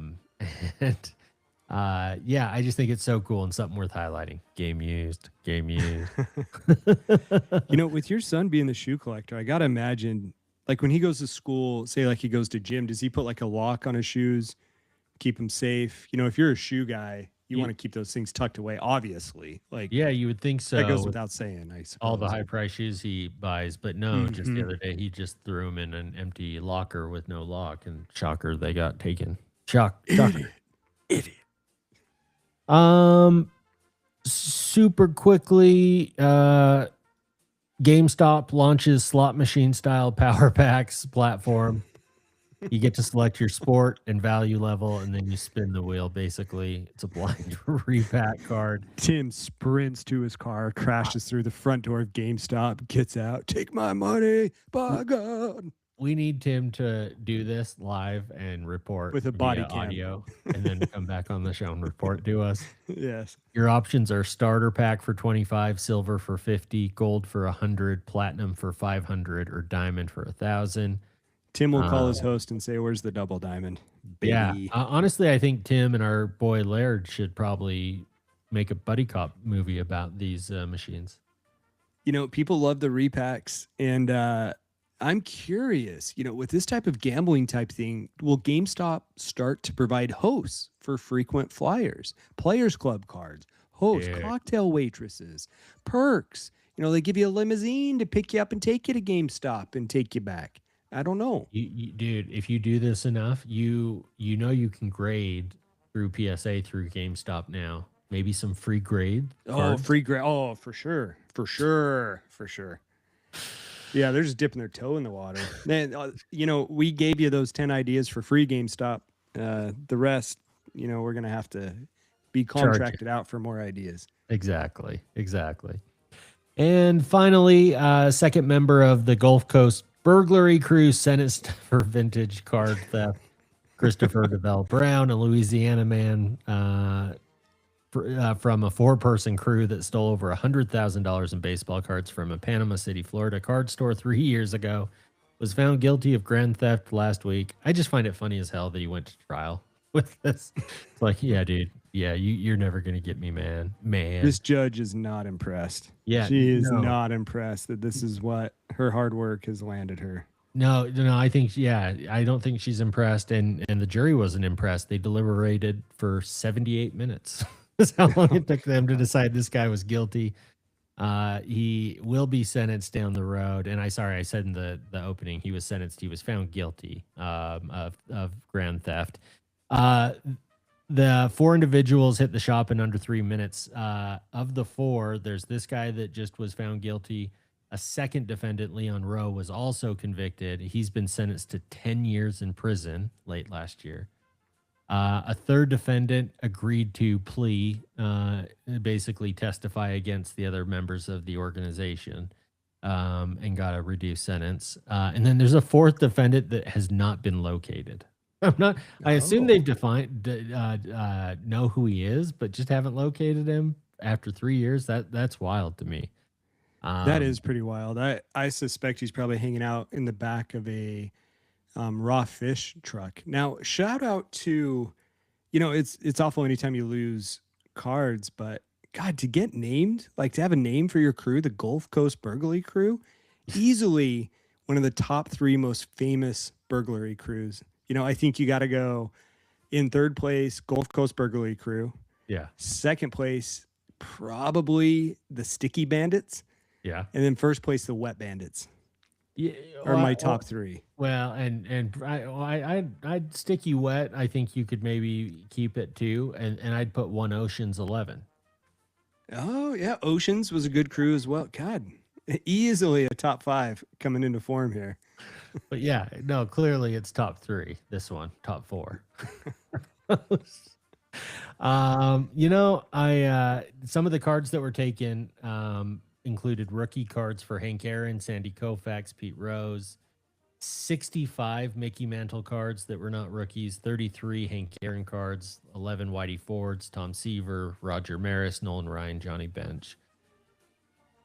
just think it's so cool and something worth highlighting. Game used. With your son being the shoe collector, I gotta imagine, like when he goes to school, say like he goes to gym, does he put like a lock on his shoes, keep them safe? If you're a shoe guy, you want to keep those things tucked away, obviously. Like, yeah, you would think so. That goes without saying, I suppose. All the high price shoes he buys, but no, just the other day he just threw them in an empty locker with no lock, and shocker, they got taken. Shocker. Idiot. Super quickly, GameStop launches slot machine style power packs platform. You get to select your sport and value level, and then you spin the wheel. Basically, it's a blind repack card. Tim sprints to his car, crashes through the front door of GameStop, gets out. Take my money, by God. We need Tim to do this live and report with a body cam audio, and then come back on the show and report to us. Yes. Your options are starter pack for 25, silver for 50, gold for 100, platinum for 500, or diamond for 1,000. Tim will call his host and say, "Where's the double diamond?" Baby. Yeah. Honestly, I think Tim and our boy Laird should probably make a buddy cop movie about these machines. People love the repacks, and I'm curious, with this type of gambling type thing, will GameStop start to provide hosts for frequent flyers, players club cards, hosts, cocktail waitresses, perks? They give you a limousine to pick you up and take you to GameStop and take you back. I don't know. Dude, if you do this enough, you can grade through PSA through GameStop now. Maybe some free grade. Oh, free grade. Oh, for sure. Yeah, they're just dipping their toe in the water. Man, we gave you those 10 ideas for free, GameStop. The rest, we're going to have to be contracted out for more ideas. Exactly. And finally, second member of the Gulf Coast Burglary crew sentenced for vintage card theft, Christopher DeVell Brown, a Louisiana man from a 4-person crew that stole over $100,000 in baseball cards from a Panama City, Florida card store 3 years ago, was found guilty of grand theft last week. I just find it funny as hell that he went to trial with this. It's like, yeah, dude. Yeah, you're never going to get me, man. This judge is not impressed. Yeah. She is not impressed that this is what her hard work has landed her. No, I think, I don't think she's impressed. And the jury wasn't impressed. They deliberated for 78 minutes. That's how long it took them to decide this guy was guilty. He will be sentenced down the road. And I said in the opening, he was sentenced. He was found guilty of grand theft. The 4 individuals hit the shop in under 3 minutes. Of the 4, there's this guy that just was found guilty. A second defendant, Leon Rowe, was also convicted. He's been sentenced to 10 years in prison late last year. A third defendant agreed to plea, basically testify against the other members of the organization, and got a reduced sentence. And then there's a 4th defendant that has not been located. I assume they've know who he is, but just haven't located him after 3 years. That's wild to me. That is pretty wild. I suspect he's probably hanging out in the back of a raw fish truck. Now, shout out to, it's awful anytime you lose cards, but God, to get named, like to have a name for your crew, the Gulf Coast Burglary crew, easily one of the top 3 most famous burglary crews. I think you got to go in 3rd place, Gulf Coast Burglary crew. Yeah. 2nd place, probably the Sticky Bandits. Yeah. And then 1st place, the Wet Bandits. Yeah, are my top 3. Well, and I'd stick you wet. I think you could maybe keep it 2, and I'd put 1 Ocean's 11. Oh yeah, Oceans was a good crew as well. God, easily a top 5 coming into form here. But yeah, no, clearly it's top 3. This one, top 4. Some of the cards that were taken included rookie cards for Hank Aaron, Sandy Koufax, Pete Rose, 65 Mickey Mantle cards that were not rookies, 33 Hank Aaron cards, 11 Whitey Fords, Tom Seaver, Roger Maris, Nolan Ryan, Johnny Bench.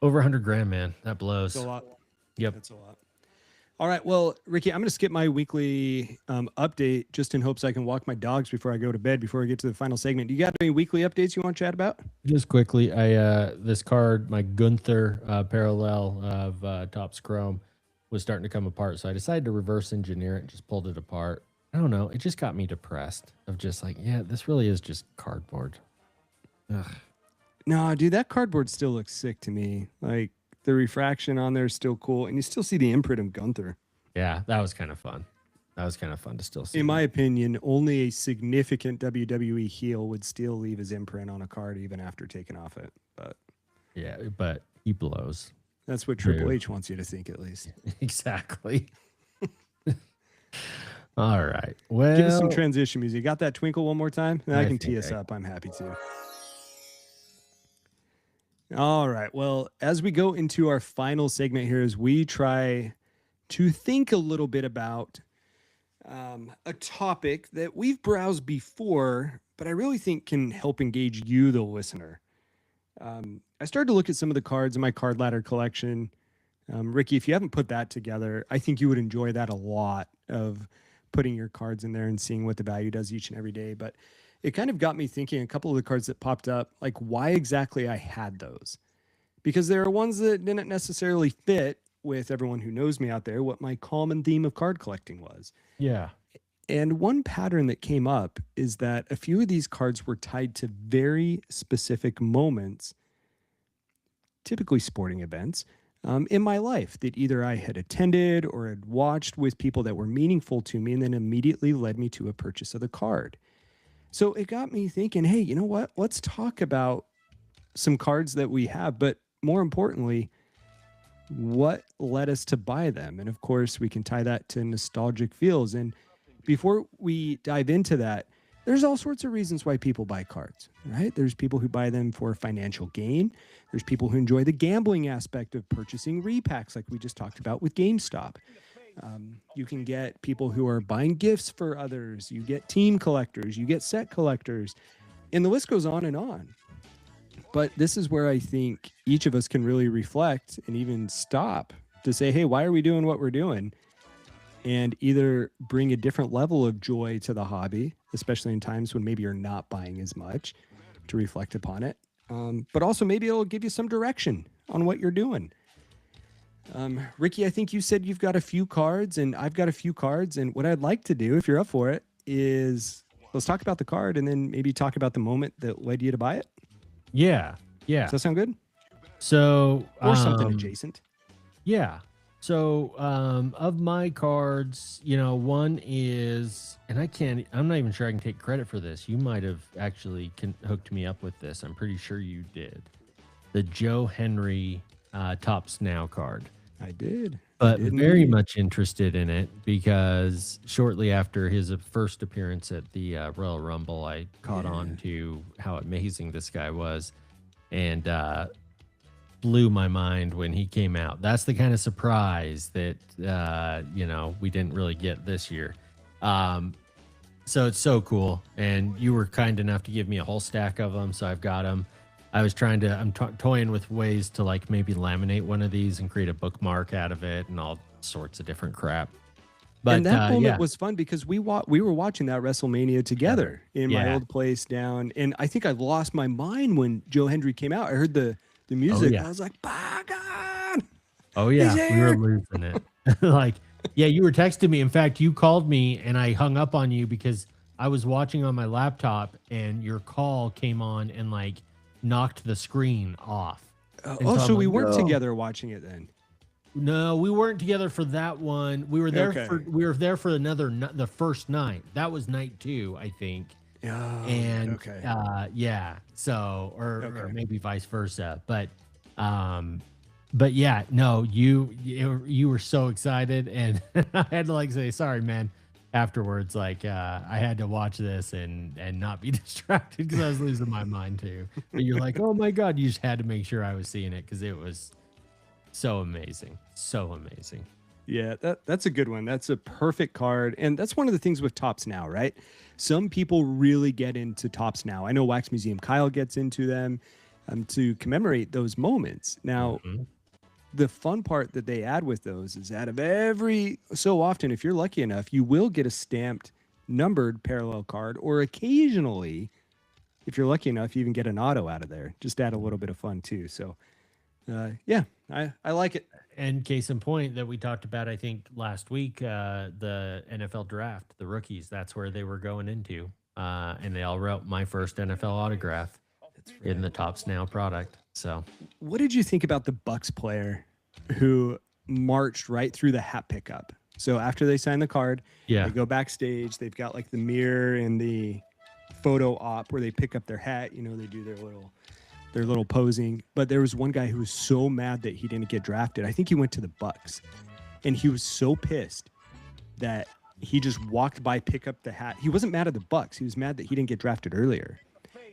Over 100 grand, man. That blows. That's a lot. Yep. That's a lot. All right. Well, Ricky, I'm going to skip my weekly update just in hopes I can walk my dogs before I go to bed, before I get to the final segment. Do you got any weekly updates you want to chat about? Just quickly, this card, my Gunther parallel of Topps Chrome, was starting to come apart. So I decided to reverse engineer it and just pulled it apart. I don't know. It just got me depressed of just like, yeah, this really is just cardboard. Ugh. No, dude, that cardboard still looks sick to me. Like, the refraction on there is still cool, and you still see the imprint of Gunther. Yeah, that was kind of fun. That was kind of fun to still see. In my opinion, only a significant WWE heel would still leave his imprint on a card even after taking off it. But yeah, but he blows. That's what Triple H wants you to think, at least. Exactly. All right. Well, give us some transition music. Got that twinkle one more time? I can tee us up. I'm happy to. All right. Well, as we go into our final segment here, as we try to think a little bit about a topic that we've browsed before, but I really think can help engage you, the listener. I started to look at some of the cards in my card ladder collection. Ricky, if you haven't put that together, I think you would enjoy that a lot, of putting your cards in there and seeing what the value does each and every day. But it kind of got me thinking, a couple of the cards that popped up, like why exactly I had those. Because there are ones that didn't necessarily fit with everyone who knows me out there, what my common theme of card collecting was. Yeah. And one pattern that came up is that a few of these cards were tied to very specific moments, typically sporting events, in my life that either I had attended or had watched with people that were meaningful to me, and then immediately led me to a purchase of the card. So it got me thinking, hey, you know what? Let's talk about some cards that we have, but more importantly, what led us to buy them. And of course, we can tie that to nostalgic feels. And before we dive into that, there's all sorts of reasons why people buy cards, right? There's people who buy them for financial gain. There's people who enjoy the gambling aspect of purchasing repacks, like we just talked about with GameStop. You can get people who are buying gifts for others. You get team collectors, you get set collectors, and the list goes on and on. But this is where I think each of us can really reflect and even stop to say, hey, why are we doing what we're doing? And either bring a different level of joy to the hobby, especially in times when maybe you're not buying as much, to reflect upon it. But also maybe it'll give you some direction on what you're doing. Ricky, I think you said you've got a few cards and I've got a few cards. And what I'd like to do, if you're up for it, is let's talk about the card and then maybe talk about the moment that led you to buy it. Yeah. Does that sound good? So, or something adjacent. Yeah. So, of my cards, one is, and I'm not even sure I can take credit for this. You might have actually hooked me up with this. I'm pretty sure you did. The Joe Henry Topps Now card. I did. But very much interested in it because shortly after his first appearance at the Royal Rumble, I caught on to how amazing this guy was and blew my mind when he came out. That's the kind of surprise that, we didn't really get this year. So it's so cool. And you were kind enough to give me a whole stack of them. So I've got them. I was I'm toying with ways to like maybe laminate one of these and create a bookmark out of it and all sorts of different crap. But and that moment was fun because we were watching that WrestleMania together in my old place down. And I think I lost my mind when Joe Hendry came out. I heard the music. I was like, "By God!" Oh yeah, we were losing it. You were texting me. In fact, you called me and I hung up on you because I was watching on my laptop and your call came on and knocked the screen off. So we weren't together watching it then. No, we weren't together for that one. We were there for the first night. That was night 2, I think. Oh, and so or maybe vice versa. But yeah, no, you were so excited and I had to say sorry, man. Afterwards, I had to watch this and not be distracted because I was losing my mind too. But you're like, oh my God, you just had to make sure I was seeing it because it was so amazing. So amazing. Yeah, that's a good one. That's a perfect card. And that's one of the things with Topps Now, right? Some people really get into Topps Now. I know Wax Museum Kyle gets into them to commemorate those moments. Now, the fun part that they add with those is out of every so often, if you're lucky enough, you will get a stamped numbered parallel card, or occasionally, if you're lucky enough, you even get an auto out of there. Just add a little bit of fun too. So I like it. And case in point that we talked about, I think last week, the NFL draft, the rookies, that's where they were going into. And they all wrote my first NFL autograph in the Topps Now product. So what did you think about the Bucks player who marched right through the hat pickup? So after they sign the card, they go backstage. They've got the mirror and the photo op where they pick up their hat. They do their little posing. But there was one guy who was so mad that he didn't get drafted. I think he went to the Bucks, and he was so pissed that he just walked by, pick up the hat. He wasn't mad at the Bucks. He was mad that he didn't get drafted earlier.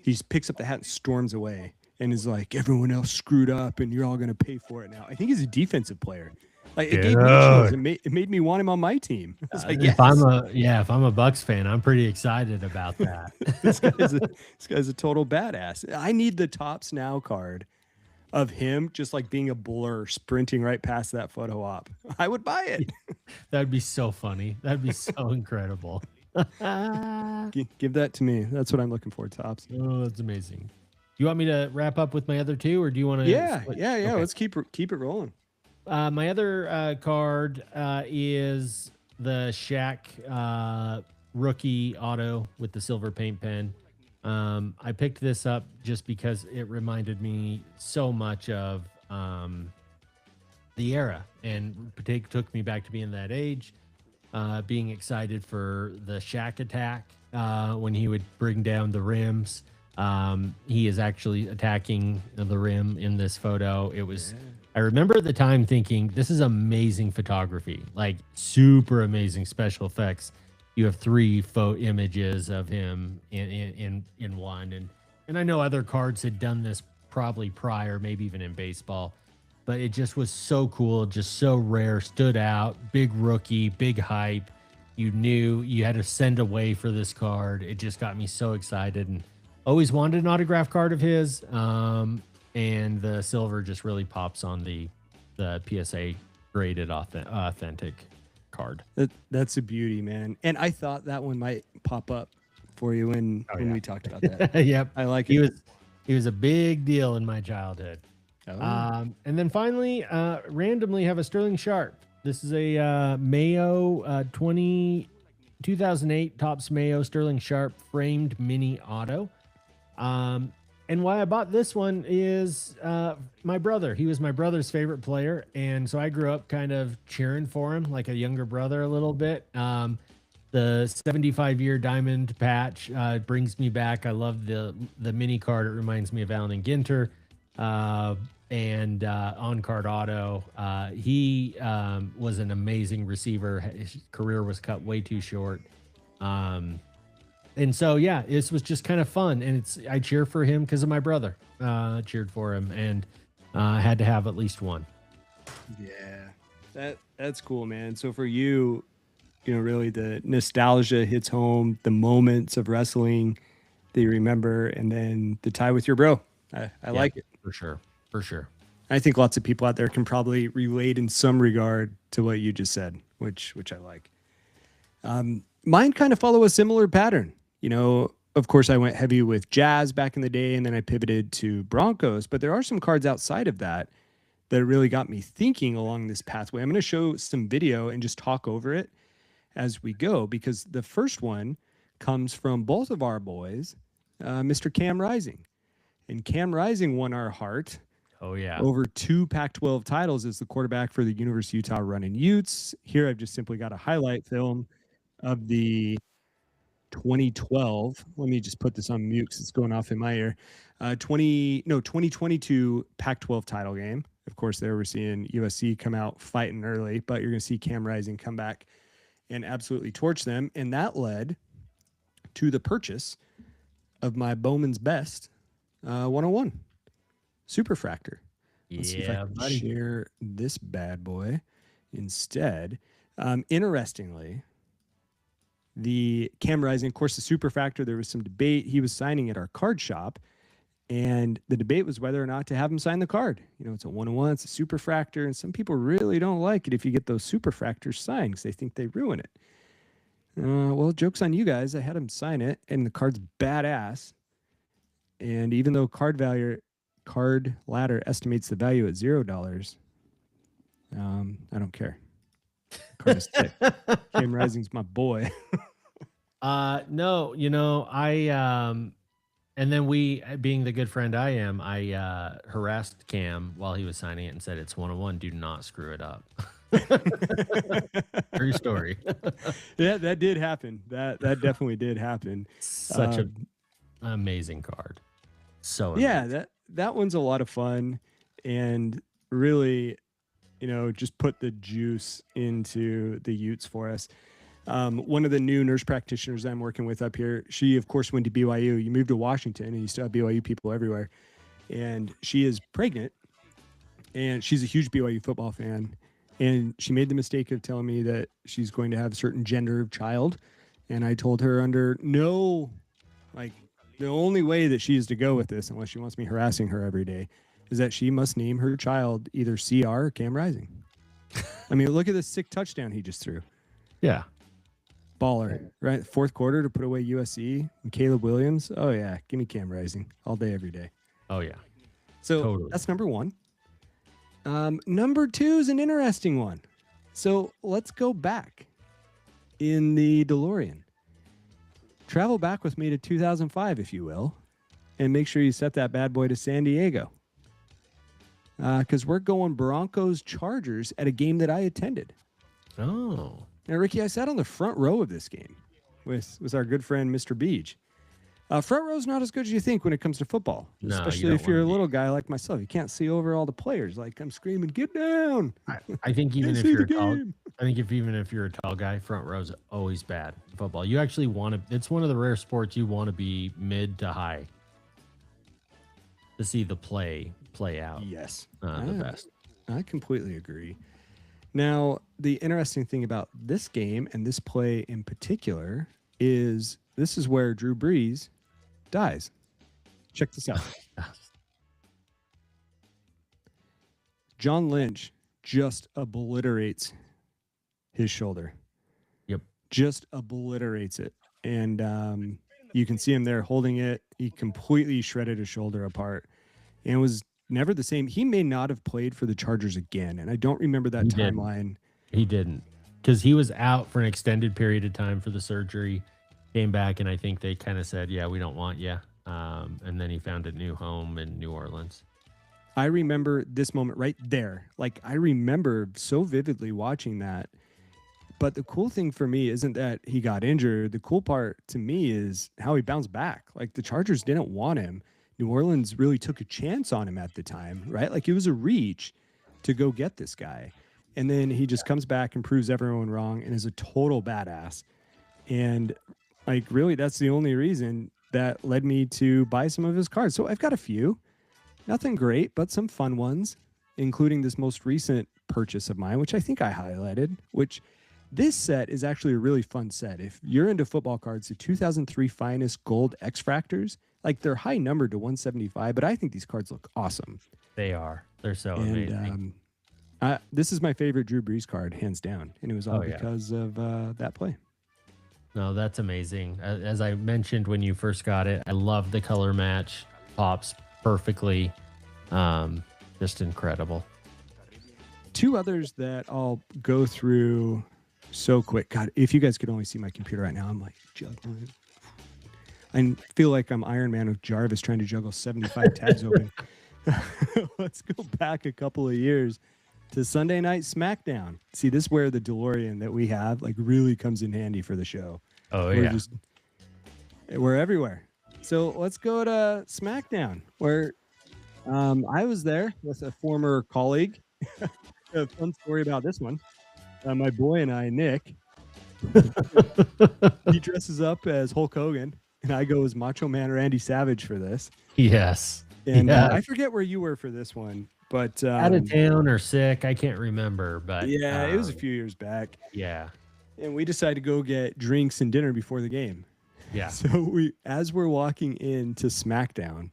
He just picks up the hat and storms away. And is like, everyone else screwed up and you're all going to pay for it now. I think he's a defensive player. It gave me chills. It made me want him on my team. If I'm a Bucks fan, I'm pretty excited about that. This guy's a total badass. I need the Topps Now card of him just being a blur sprinting right past that photo op. I would buy it. That'd be so funny. That'd be so incredible. Give that to me. That's what I'm looking for, Topps. Oh, that's amazing. Do you want me to wrap up with my other 2, or do you want to? Yeah. Okay. Let's keep it rolling. My other card is the Shaq rookie auto with the silver paint pen. I picked this up just because it reminded me so much of the era, and took me back to being that age, being excited for the Shaq attack when he would bring down the rims. He is actually attacking the rim in this photo. It was I remember at the time thinking, this is amazing photography, like super amazing special effects. You have 3 photo images of him in one, and I know other cards had done this probably prior, maybe even in baseball, but it just was so cool, just so rare, stood out, big rookie, big hype. You knew you had to send away for this card. It just got me so excited, and always wanted an autograph card of his. And the silver just really pops on the PSA graded authentic card. That's a beauty, man. And I thought that one might pop up for you when we talked about that. Yep, I like it. He was a big deal in my childhood. Oh. And then finally, randomly have a Sterling Sharp. This is a Mayo 2008 Topps Mayo Sterling Sharp framed mini auto. And why I bought this one is my brother. He was my brother's favorite player, and so I grew up kind of cheering for him, like a younger brother a little bit. The 75-year diamond patch brings me back. I love the mini card. It reminds me of Allen Ginter. And on-card auto. He was an amazing receiver. His career was cut way too short. And so, yeah, this was just kind of fun. And I cheer for him because of my brother. Cheered for him, and had to have at least one. Yeah, that's cool, man. So for you, really the nostalgia hits home, the moments of wrestling that you remember, and then the tie with your bro. I like it. For sure. For sure. I think lots of people out there can probably relate in some regard to what you just said, which I like. Mine kind of follow a similar pattern. Of course, I went heavy with Jazz back in the day, and then I pivoted to Broncos. But there are some cards outside of that really got me thinking along this pathway. I'm going to show some video and just talk over it as we go, because the first one comes from both of our boys, Mr. Cam Rising. And Cam Rising won our heart. Oh, yeah. Over 2 Pac-12 titles as the quarterback for the University of Utah Running Utes. Here, I've just simply got a highlight film of the 2012. Let me just put this on mute because it's going off in my ear. 2022 Pac-12 title game. Of course, there we're seeing USC come out fighting early, but you're going to see Cam Rising come back and absolutely torch them. And that led to the purchase of my Bowman's Best 101 Superfractor. Let's see if I can share this bad boy instead. Interestingly, the Cam Rising, of course, the Superfractor, there was some debate. He was signing at our card shop, and the debate was whether or not to have him sign the card. It's a 101, it's a Superfractor, and some people really don't like it if you get those Superfractors signed because they think they ruin it. Well, joke's on you guys. I had him sign it, and the card's badass. And even though Card Ladder estimates the value at $0, I don't care. Card is sick. Cam Rising's my boy. No, and then being the good friend I am, I harassed Cam while he was signing it and said, it's 101. Do not screw it up. True story. Yeah, that did happen. That definitely did happen. Such an amazing card. So amazing. Yeah, that one's a lot of fun, and really, just put the juice into the Utes for us. One of the new nurse practitioners I'm working with up here, she of course went to BYU. You moved to Washington, and you still have BYU people everywhere. And she is pregnant, and she's a huge BYU football fan. And she made the mistake of telling me that she's going to have a certain gender of child. And I told her the only way that she is to go with this, unless she wants me harassing her every day, is that she must name her child either CR or Cam Rising. I mean, look at this sick touchdown he just threw. Yeah. Baller, right? Fourth quarter to put away USC and Caleb Williams. Oh, yeah. Give me Cam Rising all day, every day. Oh, yeah. So totally. That's number one. Number 2 is an interesting one. So let's go back in the DeLorean. Travel back with me to 2005, if you will, and make sure you set that bad boy to San Diego. Because we're going Broncos Chargers at a game that I attended. Oh. Now, Ricky, I sat on the front row of this game with our good friend, Mr. Beach. Front row's not as good as you think when it comes to football, No, you especially don't if you're a wanna be. little guy like myself. You can't see over all the players. Like I'm screaming, "Get down!" I think even Can't if see you're the a tall, game. I think even if you're a tall guy, front row's always bad in football. You actually want to. It's one of the rare sports you want to be mid to high to see the play out Yes, the best. I completely agree. Now, the interesting thing about this game and this play in particular is this is where Drew Brees dies. Check this out. John Lynch just obliterates his shoulder. Yep. Just obliterates it. And you can see him there holding it. He completely shredded his shoulder apart and was never the same. He may not have played for the Chargers again. And I don't remember that He didn't. timeline. He didn't, because he was out for an extended period of time for the surgery, came back, and I think they kind of said, yeah, we don't want you. And then he found a new home in New Orleans. I remember this moment right there. Like, I remember so vividly watching that. But the cool thing for me isn't that he got injured. The cool part to me is how he bounced back. Like, the Chargers didn't want him. New Orleans really took a chance on him at the time, right? Like, it was a reach to go get this guy. And then he just comes back and proves everyone wrong and is a total badass. And, like, really, that's the only reason that led me to buy some of his cards. So I've got a few. Nothing great, but some fun ones, including this most recent purchase of mine, which I think I highlighted, which this set is actually a really fun set. If you're into football cards, the 2003 Finest Gold X-Fractors, like they're high numbered to 175, but I think these cards look awesome. They are. They're so amazing. This is my favorite Drew Brees card, hands down, and it was all because of that play. No, that's amazing. As I mentioned when you first got it, I love the color match. Pops perfectly. Just incredible. Two others that I'll go through so quick. God, if you guys could only see my computer right now, I'm like juggling. I feel like I'm Iron Man with Jarvis trying to juggle 75 tabs open. Let's go back a couple of years to Sunday Night SmackDown. See, this is where the DeLorean that we have like really comes in handy for the show. Oh, We're everywhere. So let's go to SmackDown, where I was there with a former colleague. A fun story about this one. My boy and I, Nick, he dresses up as Hulk Hogan, and I go as Macho Man Randy Savage for this. Yes. And I forget where you were for this one, but out of town or sick, I can't remember. But yeah, it was a few years back. Yeah. And we decided to go get drinks and dinner before the game. Yeah. So as we're walking into SmackDown,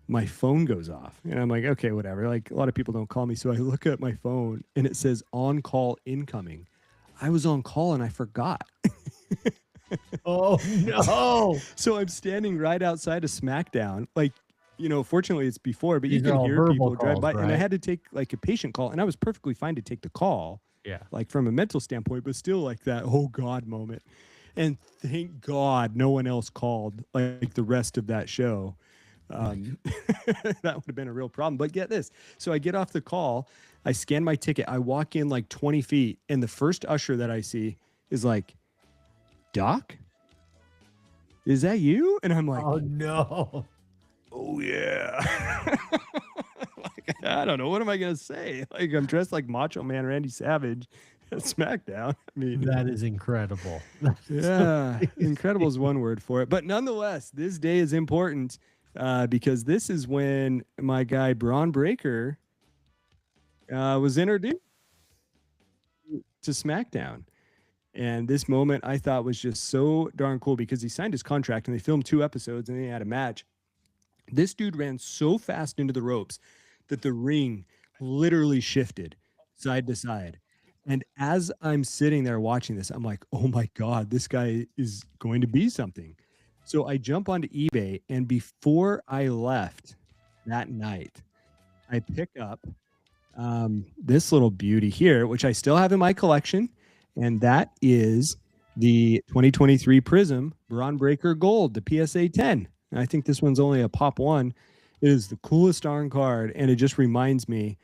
my phone goes off, and I'm like, okay, whatever. Like, a lot of people don't call me, so I look at my phone, and it says on call incoming. I was on call, and I forgot. Oh no! So I'm standing right outside of SmackDown, like, you know, fortunately it's before, but These you are can all hear people verbal drive by, calls, and I right? had to take like a patient call, and I was perfectly fine to take the call, Yeah. like from a mental standpoint, but still like that oh god moment. And thank God no one else called like the rest of that show. That would have been a real problem. But get this. So I get off the call, I scan my ticket, I walk in like 20 feet, and the first usher that I see is like, Doc? Is that you? And I'm like, Oh no! oh yeah. Like, I don't know. What am I gonna say? Like, I'm dressed like Macho Man Randy Savage at SmackDown. I mean, That is incredible. yeah, incredible is one word for it. But nonetheless, this day is important because this is when my guy Braun Breaker was introduced to SmackDown. And this moment I thought was just so darn cool because he signed his contract and they filmed 2 episodes and then he had a match. This dude ran so fast into the ropes that the ring literally shifted side to side. And as I'm sitting there watching this, I'm like, oh my God, this guy is going to be something. So I jump onto eBay, and before I left that night, I pick up this little beauty here, which I still have in my collection. And that is the 2023 Prism Braun Breaker Gold, the PSA 10. And I think this one's only a pop 1. It is the coolest darn card, and it just reminds me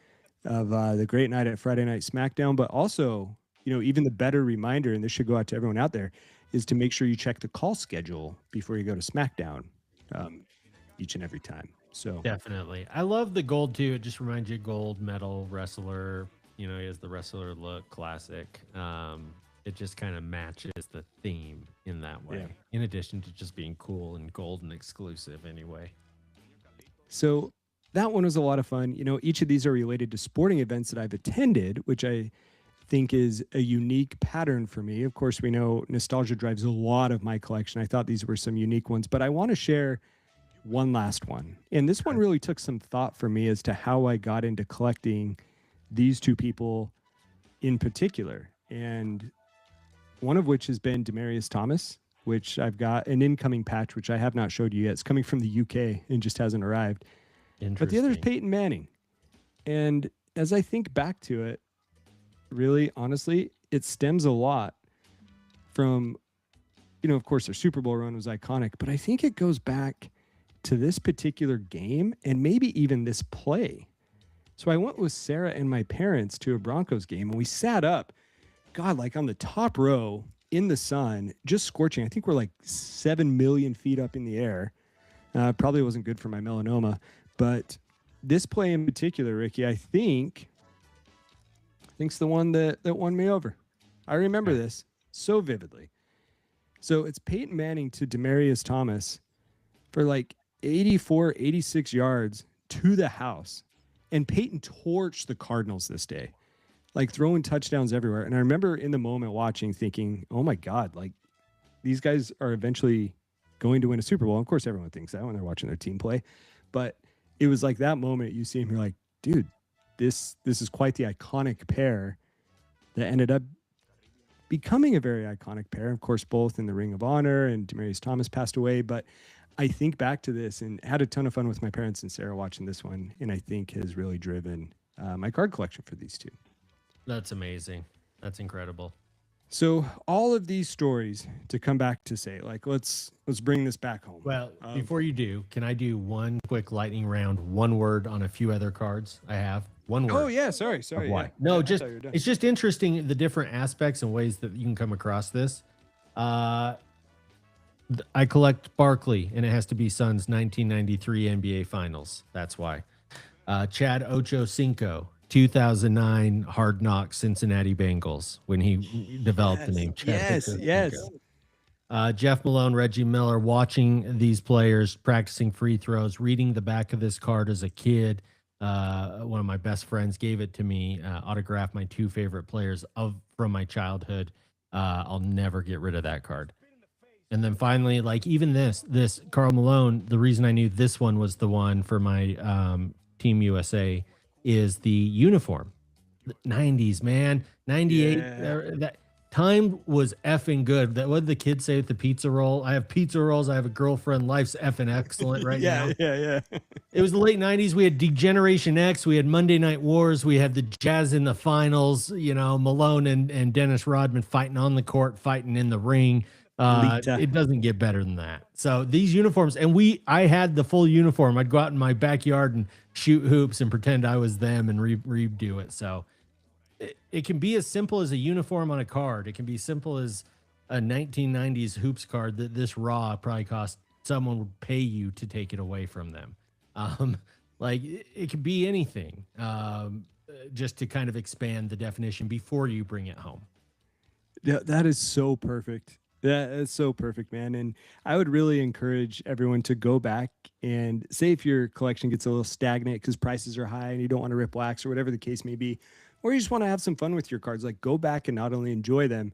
of the great night at Friday Night SmackDown, but also, you know, even the better reminder, and this should go out to everyone out there, is to make sure you check the call schedule before you go to SmackDown, each and every time. So Definitely. I love the gold too. It just reminds you of gold medal wrestler. You know, he has the wrestler look, classic. It just kind of matches the theme in that way. Yeah. In addition to just being cool and gold and exclusive anyway. So that one was a lot of fun. You know, each of these are related to sporting events that I've attended, which I think is a unique pattern for me. Of course, we know nostalgia drives a lot of my collection. I thought these were some unique ones, but I want to share one last one. And this one really took some thought for me as to how I got into collecting these two people in particular. And one of which has been Demarius Thomas, which I've got an incoming patch, which I have not showed you yet. It's coming from the UK and just hasn't arrived. But the other is Peyton Manning. And as I think back to it, really, honestly, it stems a lot from, you know, of course, their Super Bowl run was iconic, but I think it goes back to this particular game and maybe even this play. So I went with Sarah and my parents to a Broncos game, and we sat up, God, like on the top row in the sun, just scorching. I think we're like 7 million feet up in the air. Probably wasn't good for my melanoma, but this play in particular, Ricky, I think's the one that won me over. I remember this so vividly. So it's Peyton Manning to Demarius Thomas for like 84, 86 yards to the house. And Peyton torched the Cardinals this day, like throwing touchdowns everywhere. And I remember in the moment watching, thinking, oh my God, like these guys are eventually going to win a Super Bowl. Of course, everyone thinks that when they're watching their team play. But it was like that moment you see him, you're like, dude, this is quite the iconic pair that ended up becoming a very iconic pair. Of course, both in the Ring of Honor, and Demarius Thomas passed away. But I think back to this and had a ton of fun with my parents and Sarah watching this one, and I think has really driven my card collection for these two. That's amazing. That's incredible. So all of these stories to come back to say, like, let's bring this back home. Well, before you do, can I do one quick lightning round, one word on a few other cards I have? One word. Oh yeah, sorry. Why? Yeah. No, I just thought you were done. it's just interesting the different aspects and ways that you can come across this. I collect Barkley, and it has to be Suns 1993 NBA Finals. That's why. Chad Ochocinco, 2009 Hard Knocks Cincinnati Bengals, when he developed the name Chad Ochocinco. Yes. Jeff Malone, Reggie Miller, watching these players practicing free throws, reading the back of this card as a kid. One of my best friends gave it to me, autographed my two favorite players from my childhood. I'll never get rid of that card. And then finally, like even this Karl Malone, the reason I knew this one was the one for my Team USA is the uniform. The 90s, man. 98. That time was effing good. That what did the kids say with the pizza roll? I have pizza rolls. I have a girlfriend. Life's effing excellent right now. Yeah. It was the late 90s. We had Degeneration X. We had Monday Night Wars. We had the Jazz in the finals. You know, Malone and Dennis Rodman fighting on the court, fighting in the ring. It doesn't get better than that. So these uniforms, and I had the full uniform. I'd go out in my backyard and shoot hoops and pretend I was them and redo it. So it can be as simple as a uniform on a card. It can be simple as a 1990s hoops card that this raw probably cost someone would pay you to take it away from them. Like it could be anything, just to kind of expand the definition before you bring it home. Yeah, that is so perfect. That is so perfect, man. And I would really encourage everyone to go back and say if your collection gets a little stagnant because prices are high and you don't want to rip wax or whatever the case may be, or you just want to have some fun with your cards, like go back and not only enjoy them,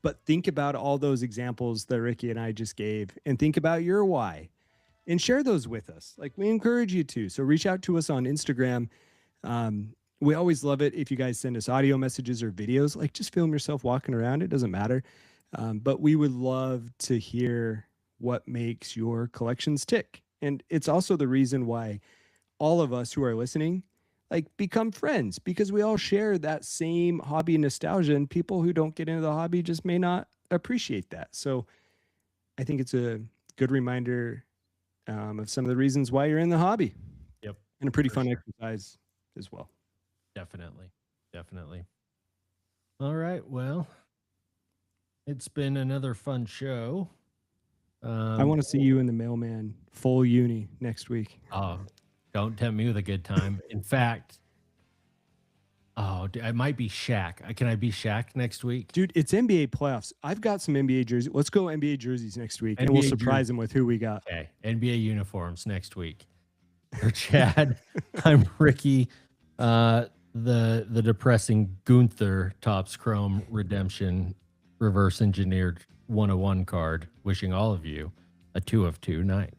but think about all those examples that Ricky and I just gave and think about your why and share those with us. Like we encourage you to. So reach out to us on Instagram. We always love it if you guys send us audio messages or videos, like just film yourself walking around. It doesn't matter. But we would love to hear what makes your collections tick. And it's also the reason why all of us who are listening, like become friends, because we all share that same hobby nostalgia, and people who don't get into the hobby just may not appreciate that. So I think it's a good reminder of some of the reasons why you're in the hobby. Yep. And a pretty fun exercise as well. Definitely. All right. Well, it's been another fun show. I want to see you in the mailman full uni next week. Oh, don't tempt me with a good time. In fact, I might be Shaq. Can I be Shaq next week? Dude, it's NBA playoffs. I've got some NBA jerseys. Let's go NBA jerseys next week, and we'll surprise them with who we got. Okay, NBA uniforms next week. For Chad, I'm Ricky. The depressing Gunther Topps Chrome Redemption reverse engineered 101 card. Wishing all of you a 2 of 2 night.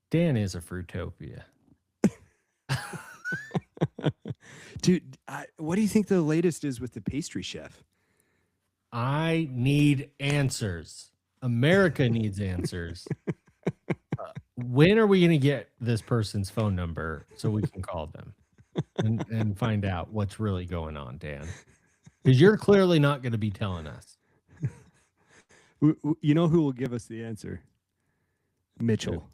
Dan is a Fruitopia. Dude, what do you think the latest is with the pastry chef? I need answers. America needs answers. When are we going to get this person's phone number so we can call them and find out what's really going on, Dan? Because you're clearly not going to be telling us. You know who will give us the answer? Mitchell.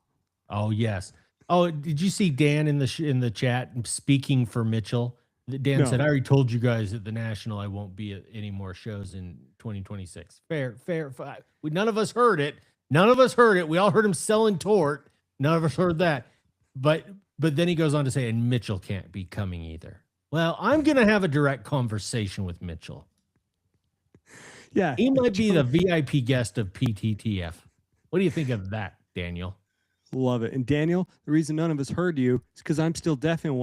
Oh, yes. Oh, did you see Dan in the chat speaking for Mitchell? Dan said, I already told you guys at the National I won't be at any more shows in 2026. Fair. None of us heard it. We all heard him selling tort. None of us heard that. But then he goes on to say, and Mitchell can't be coming either. Well, I'm going to have a direct conversation with Mitchell. Yeah. He might be the VIP guest of PTTF. What do you think of that, Daniel? Love it. And Daniel, the reason none of us heard you is because I'm still deaf in one.